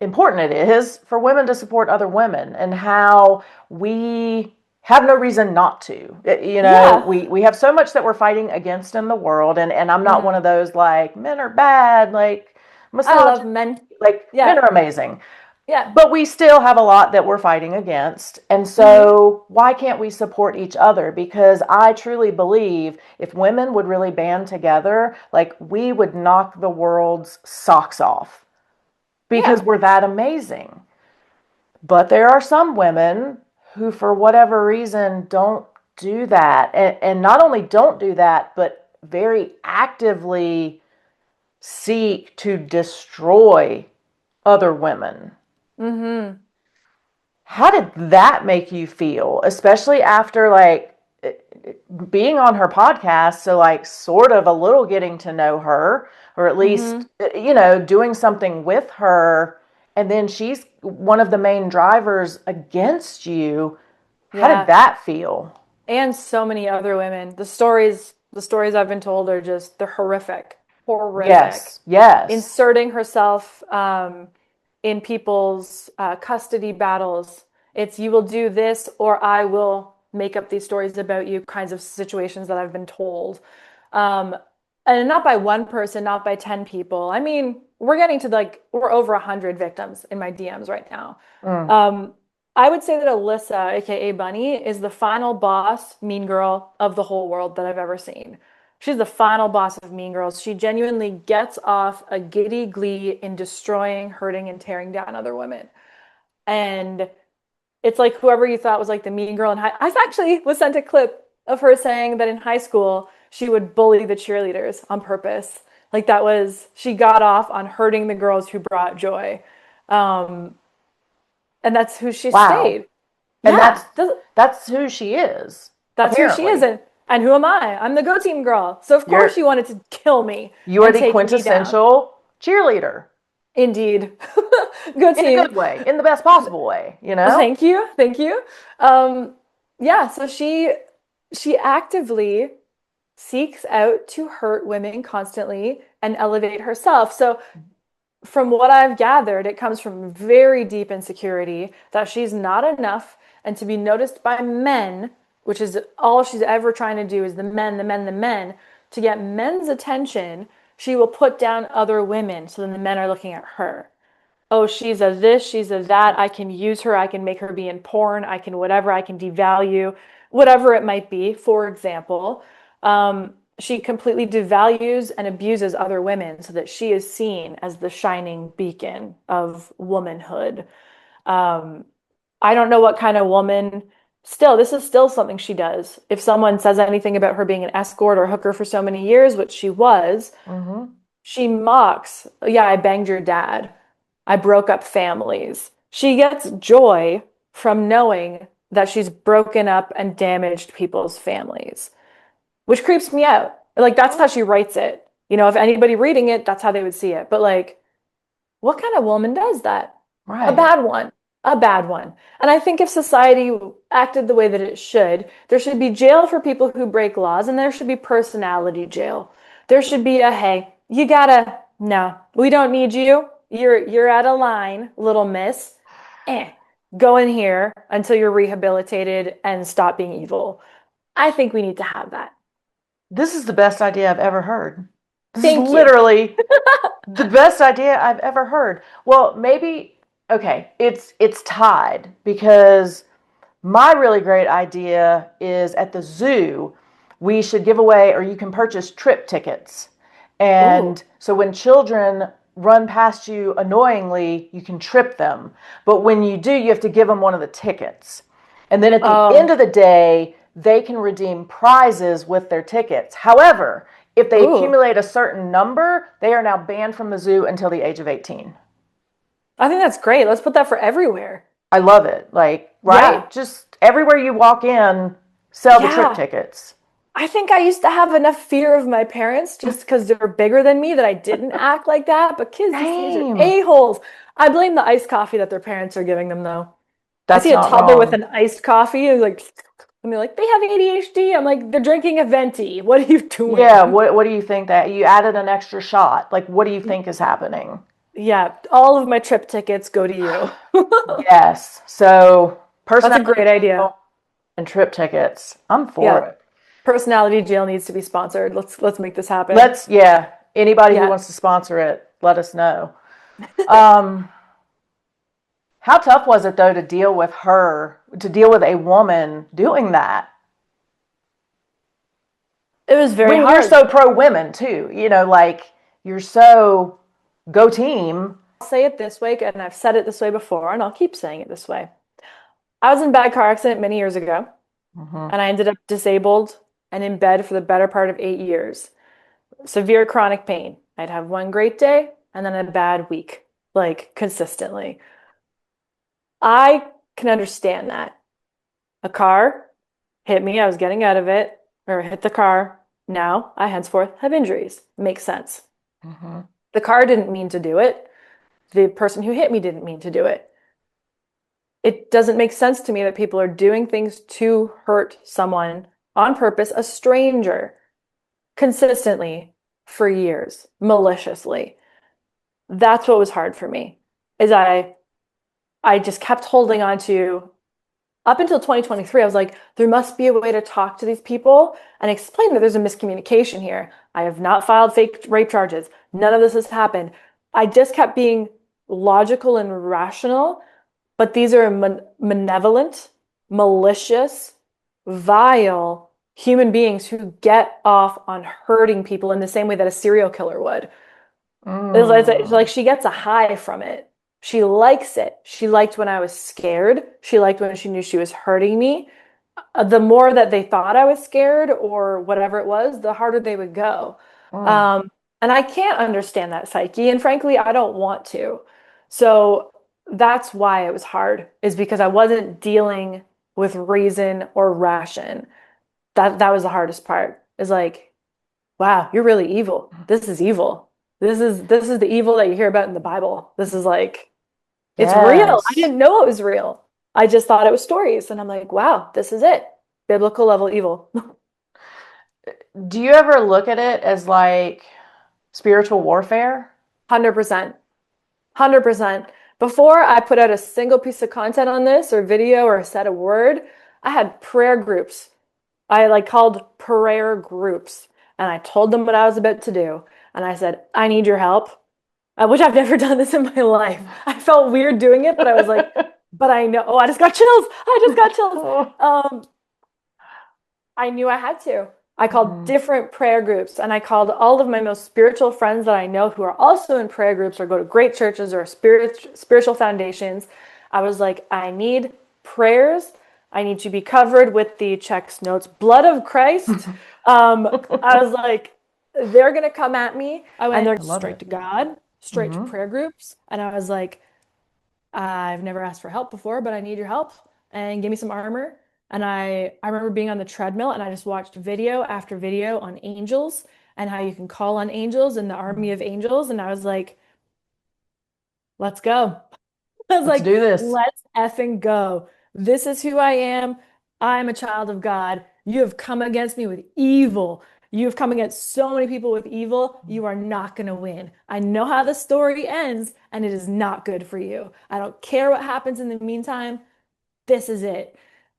important it is for women to support other women and how we have no reason not to. Yeah. We have so much that we're fighting against in the world, and I'm not one Hmm. of those like men are bad, like I love misogyny, men. like men Yeah. are amazing. Yeah. But we still have a lot that we're fighting against. And Hmm. so, why can't we support each other? Because I truly believe if women would really band together, like we would knock the world's socks off because Yeah. we're that amazing. But there are some women who, for whatever reason, don't do that. And not only don't do that, but very actively seek to destroy other women. Hmm. How did that make you feel, especially after like being on her podcast? So, like, sort of a little getting to know her, or at least, Hmm. doing something with her. And then she's one of the main drivers against you. How did Yeah. that feel? And so many other women. The stories I've been told are just they're horrific. Horrific. Yes, yes. Inserting herself in people's custody battles. It's you will do this or I will make up these stories about you kinds of situations that I've been told. Um, and not by one person, not by 10 people. I mean, we're getting to like, we're over 100 victims in my DMs right now. Mm, Um, I would say that Alyssa, aka Bunny, is the final boss, mean girl of the whole world that I've ever seen. She's the final boss of Mean Girls. She genuinely gets off a giddy glee in destroying, hurting, and tearing down other women. And it's like whoever you thought was like the mean girl in high. I actually was sent a clip of her saying that in high school she would bully the cheerleaders on purpose. Like that was she got off on hurting the girls who brought joy, um, and that's who she wow. stayed. And Yeah, that's who she is, that's who she is, apparently. and who am I? I'm the Go Team girl. So of course You're she wanted to kill me you are and the take me down. quintessential cheerleader Indeed, Go in a Team. good way, in the best possible way, you know? Thank you, thank you. Um, yeah, so she actively seeks out to hurt women constantly and elevate herself. So from what I've gathered, it comes from very deep insecurity that she's not enough and to be noticed by men, which is all she's ever trying to do is the men, the men, the men. To get men's attention, she will put down other women so then the men are looking at her. Oh, she's a this, she's a that. I can use her, I can make her be in porn, I can whatever, I can devalue, whatever it might be. For example, she completely devalues and abuses other women so that she is seen as the shining beacon of womanhood. Um, I don't know what kind of woman. Still, this is still something she does. If someone says anything about her being an escort or hooker for so many years, which she was, Hmm. she mocks, yeah, I banged your dad. I broke up families. She gets joy from knowing that she's broken up and damaged people's families, which creeps me out. Like, that's how she writes it. You know, if anybody reading it, that's how they would see it. But like, what kind of woman does that? A Right. bad one. A bad one. And I think if society acted the way that it should, there should be jail for people who break laws, and there should be personality jail. There should be a, hey, you gotta, no, we don't need you. You're out of line, little miss. Eh, go in here until you're rehabilitated and stop being evil. I think we need to have that. This is the best idea I've ever heard. This is Thank you. literally the best idea I've ever heard. Well, maybe okay, it's tied because my really great idea is at the zoo, we should give away or you can purchase trip tickets. Ooh. And so when children run past you annoyingly, you can trip them. But when you do, you have to give them one of the tickets. And then at the end Oh, of the day, they can redeem prizes with their tickets. However, if they ooh. accumulate a certain number, they are now banned from the zoo until the age of 18. I think that's great. Let's put that for everywhere. I love it. Like, Yeah. right? Just everywhere you walk in, sell the trip Yeah. tickets. I think I used to have enough fear of my parents just because they're bigger than me that I didn't act like that. But kids these days are Same. a-holes. I blame the iced coffee that their parents are giving them, though. I That's see a not toddler with wrong. an iced coffee and like, and they're like, they have ADHD. I'm like, they're drinking a venti. What are you Yeah, doing? what do you think that you added an extra shot? Like what do you think is happening? Yeah, all of my trip tickets go to you. Yes. So, That's a personality great idea. jail and trip tickets. I'm for Yeah, it. personality jail needs to be sponsored. Let's make this happen. Let's yeah, anybody who Yeah. wants to sponsor it, let us know. Um how tough was it though to deal with a woman doing that? It was very When you're hard. so pro women too, like you're so go team. I'll say it this way, and I've said it this way before, and I'll keep saying it this way. I was in a bad car accident many years ago, Hmm. and I ended up disabled and in bed for the better part of 8 years. Severe chronic pain. I'd have one great day and then a bad week, like consistently. I can understand that. A car hit me, I was getting out of it, or hit the car. Now I henceforth have injuries. Makes sense. Hmm. The car didn't mean to do it. The person who hit me didn't mean to do it. It doesn't make sense to me that people are doing things to hurt someone on purpose, a stranger, consistently for years, maliciously. That's what was hard for me. Is I just kept holding on to up until 2023. I was like, there must be a way to talk to these people and explain that there's a miscommunication here. I have not filed fake rape charges. None of this has happened. I just kept being logical and rational, but these are malevolent, malicious, vile human beings who get off on hurting people in the same way that a serial killer would. It's Mm. like she gets a high from it. She likes it. She liked when I was scared. She liked when she knew she was hurting me. The more that they thought I was scared or whatever it was, the harder they would go. Mm. Um, and I can't understand that psyche. And frankly, I don't want to. So that's why it was hard, is because I wasn't dealing with reason or ration. That was the hardest part. Is like, wow, you're really evil. This is evil. This is the evil that you hear about in the Bible. This is like, it's real. I Yes. didn't know it was real. I just thought it was stories. And I'm like, wow, this is it. Biblical level evil. Do you ever look at it as like spiritual warfare? 100%. 100%. Before I put out a single piece of content on this or video or said a word, I had prayer groups. I like called prayer groups and I told them what I was about to do. And I said, I need your help, which I've never done this in my life. I felt weird doing it, but I was like, but I know, oh, I just got chills. I just got chills. Um, I knew I had to. I called Mhm. different prayer groups and I called all of my most spiritual friends that I know who are also in prayer groups or go to great churches or spiritual foundations. I was like, I need prayers. I need to be covered with the checks notes, blood of Christ. I was like, they're going to come at me and they're I love straight it. to God, straight to Hmm. prayer groups. And I was like, I've never asked for help before, but I need your help. and gave me some armor. And I remember being on the treadmill and I just watched video after video on angels and how you can call on angels and the army of angels. And I was like, let's go. I was Let's like, do this. let's effing go. This is who I am. I'm a child of God. You have come against me with evil. You have come against so many people with evil. You are not going to win. I know how the story ends, and it is not good for you. I don't care what happens in the meantime. This is it.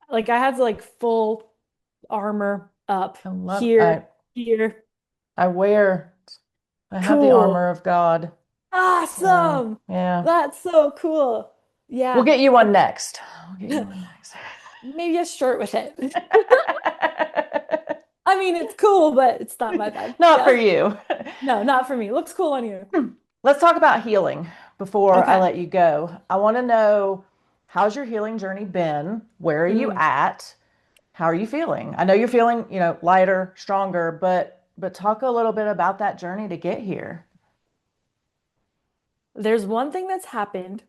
Like I had to like full armor up I love here, here. I wear I have the Cool. armor of God. Yeah. Awesome. Yeah. That's so cool. We'll Yeah. get you one next. We'll get you one next. Maybe a shirt with it. I mean, it's cool, but it's not my vibe. Not for Yeah. you. No, not for me. Looks cool on you. Let's talk about healing before I Okay. let you go. I want to know, how's your healing journey been? Where are you Mm. at? How are you feeling? I know you're feeling, lighter, stronger, but talk a little bit about that journey to get here. There's one thing that's happened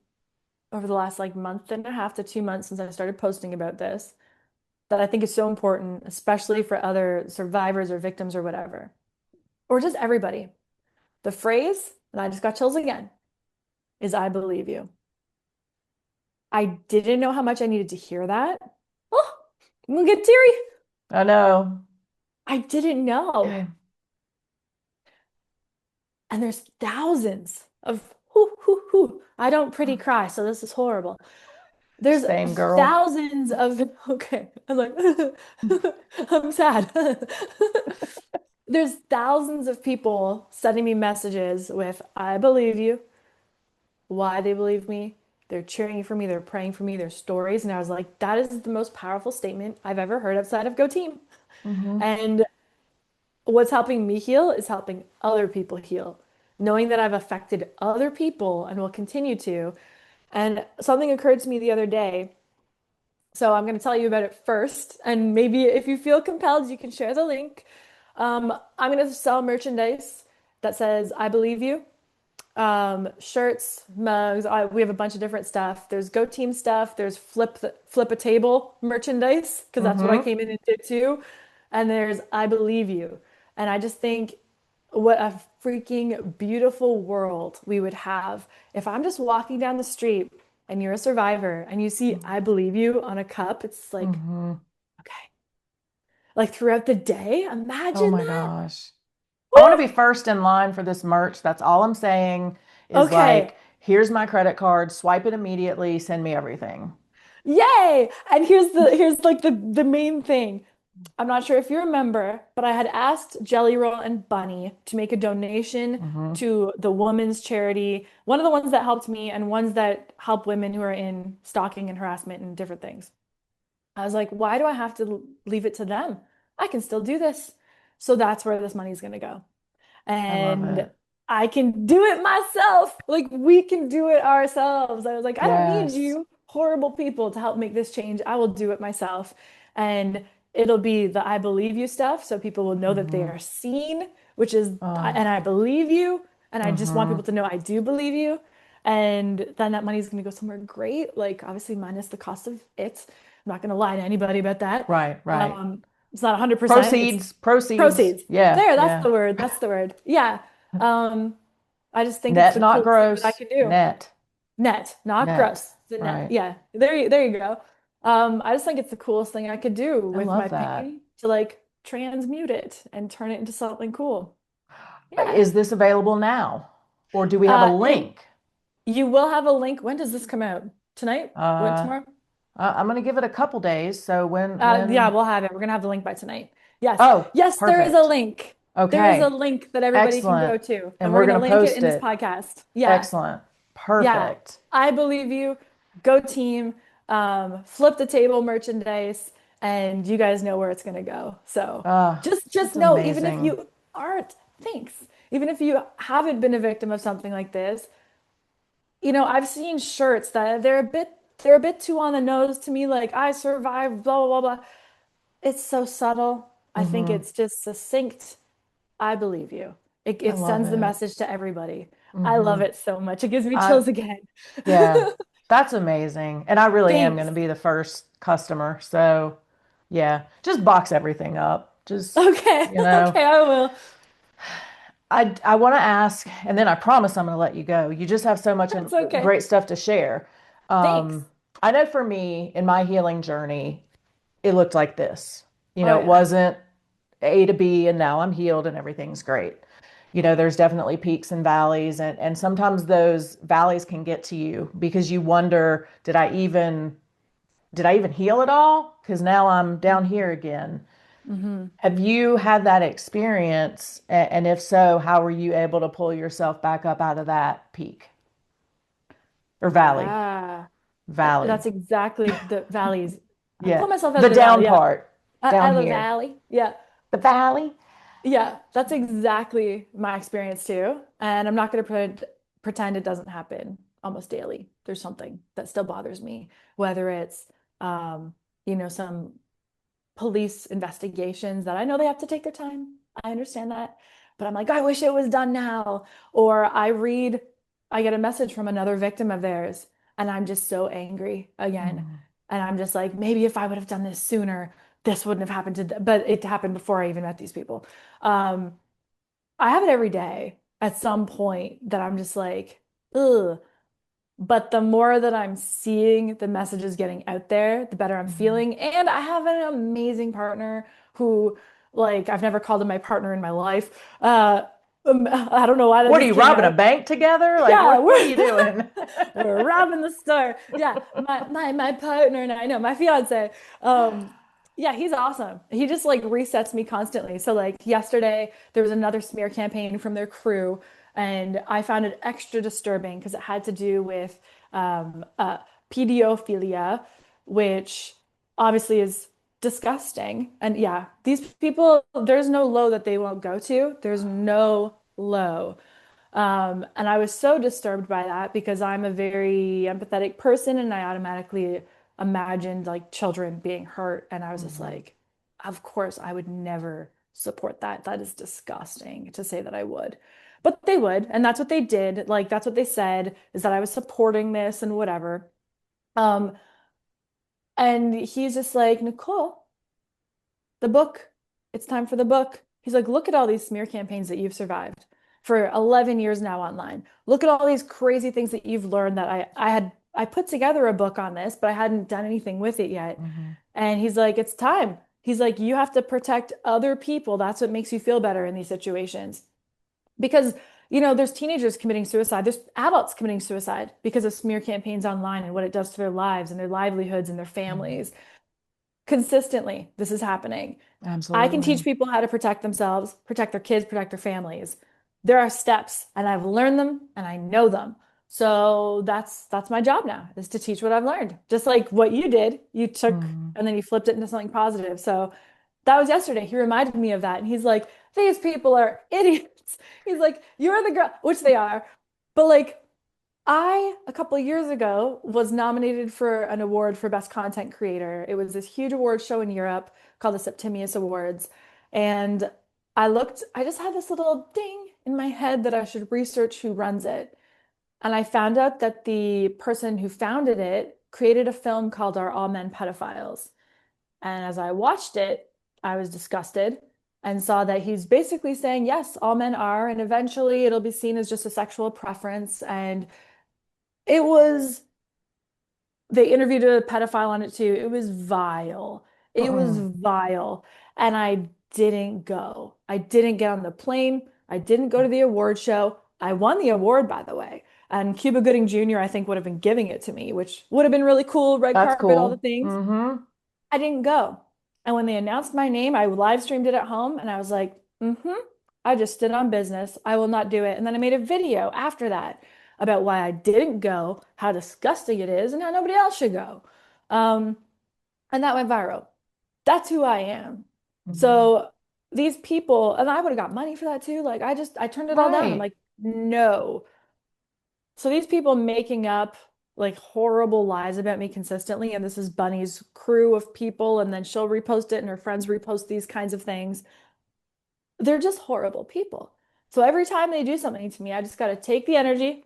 over the last like month and a half to 2 months since I started posting about this that I think is so important, especially for other survivors or victims or whatever, or just everybody. The phrase, and I just got chills again, is I believe you. I didn't know how much I needed to hear that. Oh, I'm gonna get teary. I know. I didn't know. Okay. And there's thousands of whoo, whoo, whoo. I don't pretty cry, so this is horrible. There's Same girl. thousands of, okay, I'm like, I'm sad. There's thousands of people sending me messages with, I believe you, why they believe me. They're cheering for me, they're praying for me, their stories. And I was like, that is the most powerful statement I've ever heard outside of Go Team. Hmm. And what's helping me heal is helping other people heal, knowing that I've affected other people and will continue to. And something occurred to me the other day. So I'm going to tell you about it first. And maybe if you feel compelled, you can share the link. I'm going to sell merchandise that says, I believe you. Shirts, mugs. We have a bunch of different stuff. There's Go Team stuff. There's flip a table merchandise because that's what I Hmm. came in and did too. And there's I believe you. And I just think what a freaking beautiful world we would have if I'm just walking down the street and you're a survivor and you see I believe you on a cup. It's like, Hmm. okay, like throughout the day, Oh imagine my that. gosh. I want to Woo! be first in line for this merch. That's all I'm saying is Okay. like, here's my credit card, swipe it immediately, send me everything. Yay! And here's like the main thing. I'm not sure if you remember, but I had asked Jelly Roll and Bunny to make a donation Hmm. to the women's charity, one of the ones that helped me and ones that help women who are in stalking and harassment and different things. I was like, why do I have to leave it to them? I can still do this. So that's where this money is going to go. I love And it. I can do it myself. Like we can do it ourselves. I was like, I don't need Yes. you, horrible people, to help make this change. I will do it myself. And it'll be the I believe you stuff. So people will know that they Hmm. are seen, which is, Oh. and I believe you. And I just want Hmm. people to know I do believe you. And then that money is going to go somewhere great. Like obviously minus the cost of it. I'm not going to lie to anybody about that. Right, right. It's not 100%. It's Proceeds, proceeds. proceeds. Yeah, There, that's yeah. the word. That's the word. Yeah. Um, I just think it's Net, the not coolest thing that I gross. can do. Net, Net, not net. gross. The net. Right. Yeah. There you go. I just think it's the coolest thing I could do I with my love that. pain to like transmute it and turn it into something cool. Yeah. Is this available now? Or do we have a It link? you will have a link. When does this come out? Tonight? What, Uh, tomorrow? I'm gonna give it a couple days. So Yeah, when, we'll have it. We're gonna have the link by tonight. Yes. oh, Yes, there is a perfect. link. There is a Okay, link that everybody can go excellent. to, and And we're we're gonna gonna link it post in this it. podcast. Yeah. Excellent. Yeah, Perfect. I believe you. Go team. Flip the table merchandise, and you guys know where it's gonna go. So just That's know, even if amazing. you aren't, thanks. Even if you haven't been a victim of something like this, I've seen shirts that they're a bit too on the nose to me, like I survived, blah blah blah blah. It's so subtle. I think Hmm. it's just succinct. I believe you. It, I it love sends the it. message to everybody. I love Hmm. it so much. It gives me I chills again. Yeah. That's amazing. And I really am going to Thanks. be the first customer. So, yeah, just box everything up. Just, Okay. you know, Okay, I will. I want to ask, and then I promise I'm going to let you go. You just have so much That's okay. great stuff to share. Thanks. I know for me in my healing journey, it looked like this. Oh It yeah. wasn't A to B and now I'm healed and everything's great. There's definitely peaks and valleys, and sometimes those valleys can get to you because you wonder, did I even heal at all? Because now I'm down here again. Hmm. Have you had that experience? And if so, how were you able to pull yourself back up out of that peak or valley? Yeah. Valley. That's exactly the valleys. I Yeah. pull myself out The of the valley. down Yeah. part, Out down of the here. valley. Yeah. The valley. Yeah. That's exactly my experience too. And I'm not going to pretend it doesn't happen almost daily. There's something that still bothers me, whether it's, um, some police investigations that I know they have to take their time. I understand that. But I'm like, I wish it was done now. Or I get a message from another victim of theirs, and I'm just so angry again. Mm. And I'm just like, maybe if I would have done this sooner, this wouldn't have happened but it happened before I even met these people. Um, I have it every day at some point that I'm just like, ugh. But the more that I'm seeing the messages getting out there, the better I'm Mhm. feeling. And I have an amazing partner who, like, I've never called him my partner in my life. I don't know why that What are just you came robbing a out. bank together? Like Yeah, what are you doing? we're robbing the store. Yeah, my partner and I know my fiance. Um, yeah, he's awesome. He just like resets me constantly. So like yesterday, there was another smear campaign from their crew, and I found it extra disturbing because it had to do with um, uh, pedophilia, which obviously is disgusting. And yeah, these people, there's no low that they won't go to. There's no low. And I was so disturbed by that because I'm a very empathetic person and I automatically imagined like children being hurt. And I was just Mhm. like, of course, I would never support that. That is disgusting to say that I would. But they would. And that's what they did. Like, that's what they said is that I was supporting this and whatever. Um, and he's just like, Nicole, the book. It's time for the book. He's like, look at all these smear campaigns that you've survived for 11 years now online. Look at all these crazy things that you've learned that I put together a book on this, but I hadn't done anything with it yet. Mhm. And he's like, it's time. He's like, you have to protect other people. That's what makes you feel better in these situations. Because, there's teenagers committing suicide, there's adults committing suicide because of smear campaigns online and what it does to their lives and their livelihoods and their Mhm. families. Consistently, this is happening. I can teach Absolutely. people how to protect themselves, protect their kids, protect their families. There are steps, and I've learned them and I know them. So that's my job now, is to teach what I've learned. Just like what you did, you took Mhm. and then you flipped it into something positive. So that was yesterday. He reminded me of that. And he's like, these people are idiots. He's like, you're the girl, which they are. But like, a couple of years ago, was nominated for an award for Best Content Creator. It was this huge award show in Europe called the Septimius Awards. And I just had this little ding in my head that I should research who runs it. And I found out that the person who founded it created a film called Are All Men Pedophiles? And as I watched it, I was disgusted and saw that he's basically saying, yes, all men are, and eventually it'll be seen as just a sexual preference. And it was they interviewed a pedophile on it too. It was vile. It was Mm. vile. And I didn't go. I didn't get on the plane. I didn't go to the award show. I won the award, by the way. And Cuba Gooding Jr., I think, would have been giving it to me, which would have been really cool, red That's carpet, all the cool. things. Mm-hmm. I didn't go. And when they announced my name, I live streamed it at home and I was like, mm-hmm. I just stood on business. I will not do it. And then I made a video after that about why I didn't go, how disgusting it is, and how nobody else should go. Um, and that went viral. That's who I am. Mm-hmm. So these people, and I would have got money for that too. Like I turned it all down. I'm Right. like, no. So these people making up like horrible lies about me consistently, and this is Bunny's crew of people, and then she'll repost it and her friends repost these kinds of things. They're just horrible people. So every time they do something to me, I just got to take the energy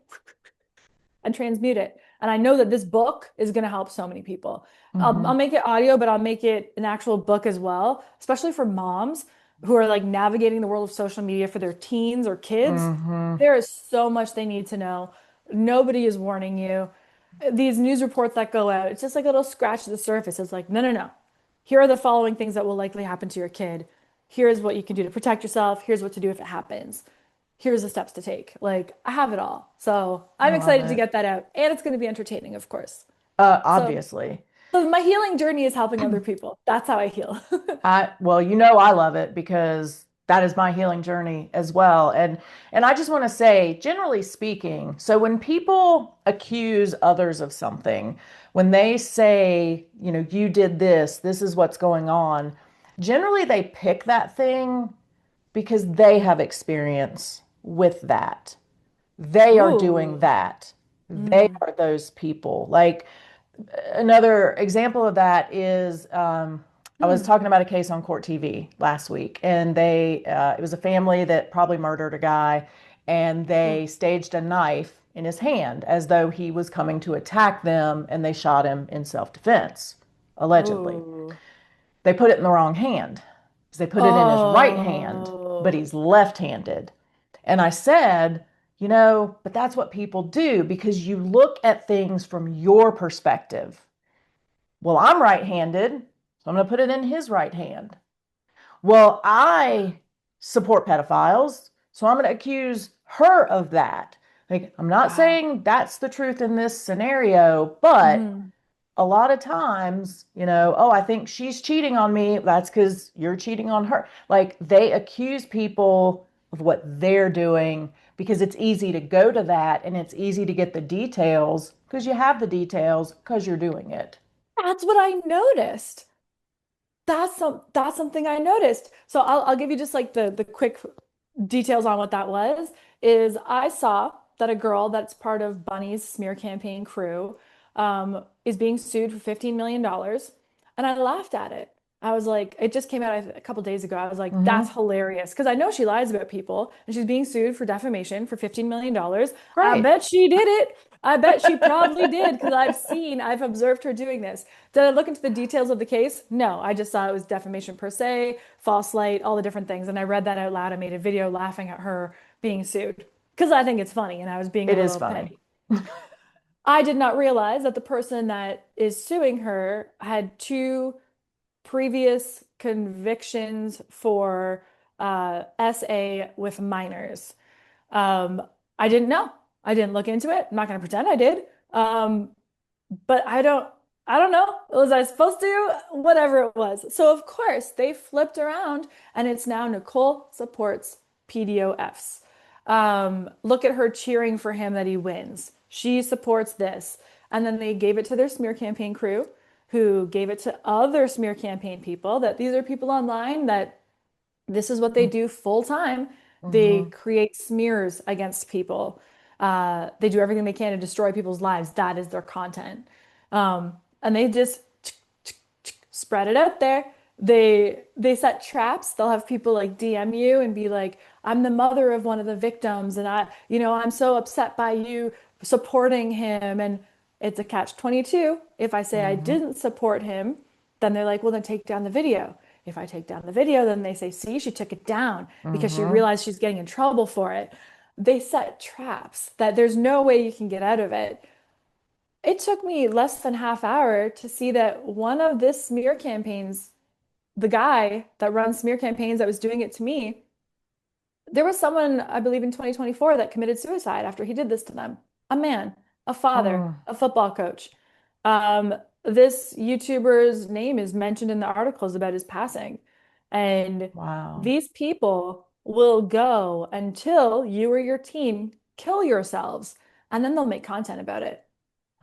and transmute it. And I know that this book is going to help so many people. I'll Hmm. make it audio, but I'll make it an actual book as well, especially for moms who are like navigating the world of social media for their teens or kids. Hmm. There is so much they need to know. Nobody is warning you. These news reports that go out, it's just like a little scratch to the surface. It's like, no, no, no. Here are the following things that will likely happen to your kid. Here's what you can do to protect yourself. Here's what to do if it happens. Here's the steps to take. Like, I have it all. So I I'm love excited to it. get that out. And it's going to be entertaining, of course. So, Obviously. so my healing journey is helping other people. That's how I heal. Well, you know I love it because that is my healing journey as well. And I just want to say, generally speaking, so when people accuse others of something, when they say, you did this, this is what's going on, generally they pick that thing because they have experience with that. They are doing Ooh. that. They Mm, are those people. Like, another example of that is I was mm, talking about a case on Court TV last week, and it was a family that probably murdered a guy, and mm. they staged a knife in his hand as though he was coming to attack them, and they shot him in self-defense, allegedly. Ooh. They put it in the wrong hand because they put it in his right hand, but Oh, he's left-handed. And I said, but that's what people do because you look at things from your perspective. Well, I'm right-handed, so I'm going to put it in his right hand. Well, I support pedophiles, so I'm going to accuse her of that. Like, I'm not wow. saying that's the truth in this scenario, but Hmm. a lot of times, oh, I think she's cheating on me. That's because you're cheating on her. Like, they accuse people of what they're doing because it's easy to go to that and it's easy to get the details because you have the details because you're doing it. That's what I noticed. That's something I noticed. So I'll give you just like the quick details on what that was. Is I saw that a girl that's part of Bunny's smear campaign crew is being sued for $15 million. And I laughed at it. I was like, it just came out a couple days ago. I was like, that's Mm-hmm. hilarious. Because I know she lies about people and she's being sued for defamation for $15 million. I Great. bet she did it. I bet she probably did because I've observed her doing this. Did I look into the details of the case? No, I just saw it was defamation per se, false light, all the different things. And I read that out loud. I made a video laughing at her being sued because I think it's funny and I was being a It is little funny. petty. I did not realize that the person that is suing her had two previous convictions for SA with minors. Um, I didn't know. I didn't look into it. I'm not going to pretend I did. Um, but I don't know. Was I supposed to? Whatever it was. So of course they flipped around and it's now Nicole supports PDOFs. Look at her cheering for him that he wins. She supports this. And then they gave it to their smear campaign crew, who gave it to other smear campaign people, that these are people online that this is what they do full time. They Mm-hmm. create smears against people. They do everything they can to destroy people's lives. That is their content. And they just spread it out there. They set traps. They'll have people like DM you and be like, "I'm the mother of one of the victims, and I'm so upset by you supporting him." And it's a catch 22. If I say I Mm-hmm. didn't support him, then they're like, "Well, then take down the video." If I take down the video, then they say, "See, she took it down because she Mm-hmm. realized she's getting in trouble for it." They set traps that there's no way you can get out of it. It took me less than half hour to see that one of this smear campaigns, the guy that runs smear campaigns that was doing it to me, there was someone, I believe in 2024, that committed suicide after he did this to them. A man, a father, Mm. a football coach. This YouTuber's name is mentioned in the articles about his passing. And Wow. these people will go until you or your team kill yourselves, and then they'll make content about it.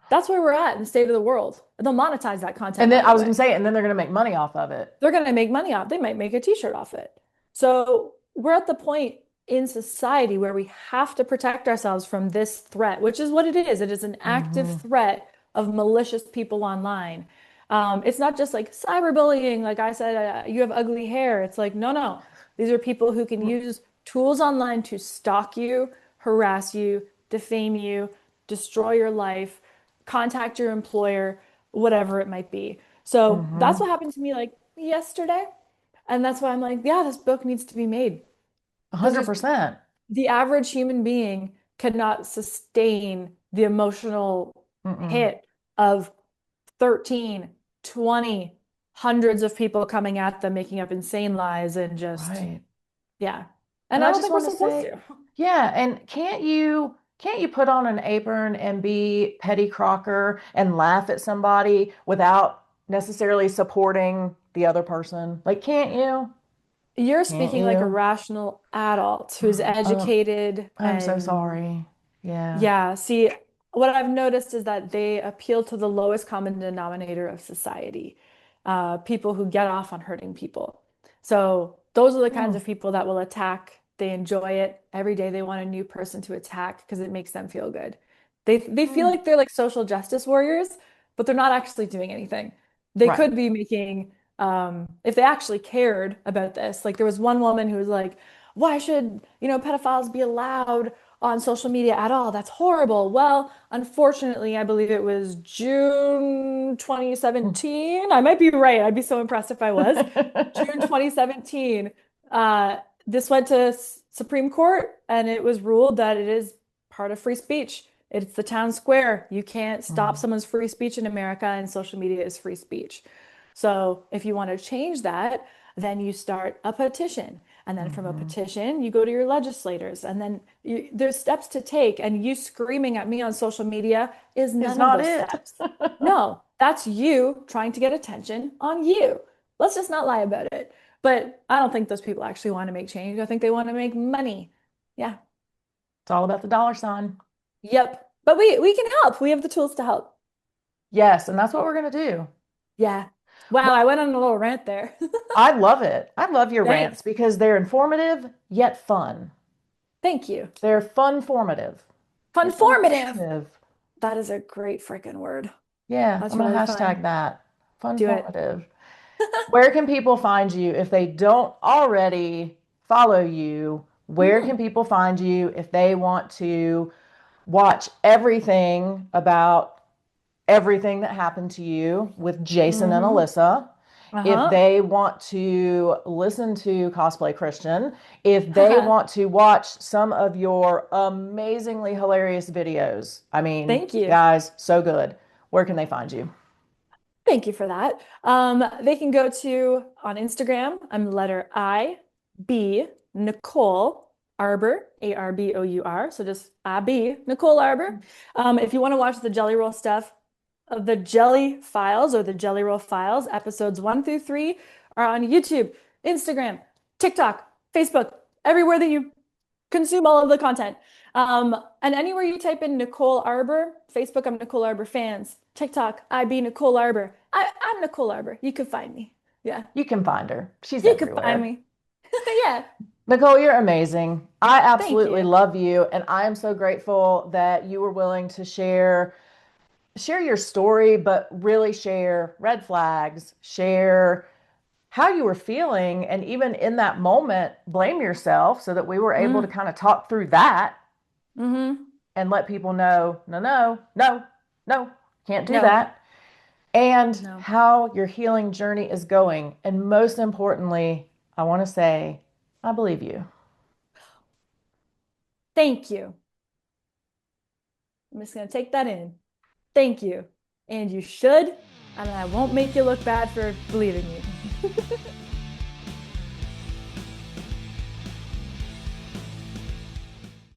That's where we're at in the state of the world. They'll monetize that content, And then by I the was going to way. say, and then they're going to make money off of it. They're going to make money off. They might make a t-shirt off it. So we're at the point in society where we have to protect ourselves from this threat, which is what it is. It is an active Mm-hmm. threat of malicious people online. It's not just like cyberbullying, like I said, you have ugly hair. It's like, no, no. These are people who can use tools online to stalk you, harass you, defame you, destroy your life, contact your employer, whatever it might be. So that's Mm-hmm. what happened to me like yesterday. And that's why I'm like, yeah, this book needs to be made because there's 100%. the average human being cannot sustain the emotional Mm-mm. hit of 13, 20, hundreds of people coming at them, making up insane lies, and just, Right. yeah. And And I I don't just think we're want to supposed say, to. yeah, and can't you put on an apron and be Petty Crocker and laugh at somebody without necessarily supporting the other person? Like, can't you? You're Can't speaking like a you? rational adult who's Um, educated I'm so and sorry. Yeah. yeah, see, what I've noticed is that they appeal to the lowest common denominator of society, people who get off on hurting people. So those are the kinds Mm, of people that will attack. They enjoy it. Every day they want a new person to attack because it makes them feel good. They feel mm. like they're like social justice warriors, but they're not actually doing anything. They Right. could be making, if they actually cared about this. Like there was one woman who was like, why should, pedophiles be allowed on social media at all? That's horrible. Well, unfortunately, I believe it was June 2017. I might be right. I'd be so impressed if I was. June 2017. This went to Supreme Court and it was ruled that it is part of free speech. It's the town square. You can't stop Mm, someone's free speech in America, and social media is free speech. So if you want to change that, then you start a petition. And then from a mhm. petition, you go to your legislators. And then there's steps to take. And you screaming at me on social media is Is none of not those it. steps. No, that's you trying to get attention on you. Let's just not lie about it. But I don't think those people actually want to make change. I think they want to make money. Yeah. It's all about the dollar sign. Yep. But we can help. We have the tools to help. Yes, and that's what we're gonna do. Yeah. Wow, I Well, went on a little rant there. I love it. I love your rants Thanks. because they're informative yet fun. Thank you. They're fun formative. They're fun Funformative. formative. That is a great freaking word. Yeah, That's I'm gonna really fun. hashtag that. Fun Do it. formative. Where can people find you if they don't already follow you? Where can Mhm. people find you if they want to watch everything about everything that happened to you with Jason and Mm-hmm. Alyssa? If Uh-huh. they want to listen to Cosplay Christian, if they want to watch some of your amazingly hilarious videos. I mean, Thank you. guys, so good. Where can they find you? Thank you for that. They can go to on Instagram. I'm letter I, B, Nicole Arbour, Arbour. So just I, B, Nicole Arbour. If you want to watch the Jelly Roll stuff, the Jelly Files or the Jelly Roll Files, episodes 1 through 3 are on YouTube, Instagram, TikTok, Facebook, everywhere that you consume all of the content. And anywhere you type in Nicole Arbour, Facebook, I'm Nicole Arbour fans. TikTok, I be Nicole Arbour. I'm Nicole Arbour. You can find me. Yeah, You can find her. She's you can find everywhere. me. Yeah, Nicole, you're amazing. I thank absolutely you. love you, and I am so grateful that you were willing to share your story, but really share red flags, share how you were feeling, and even in that moment, blame yourself so that we were able to Mm, kind of talk through that mm-hmm. and let people know, no, no, no, no, can't do No, that. And no. how your healing journey is going. And most importantly, I want to say, I believe you. Thank you. I'm just gonna take that in. Thank you. And you should, and I won't make you look bad for believing me.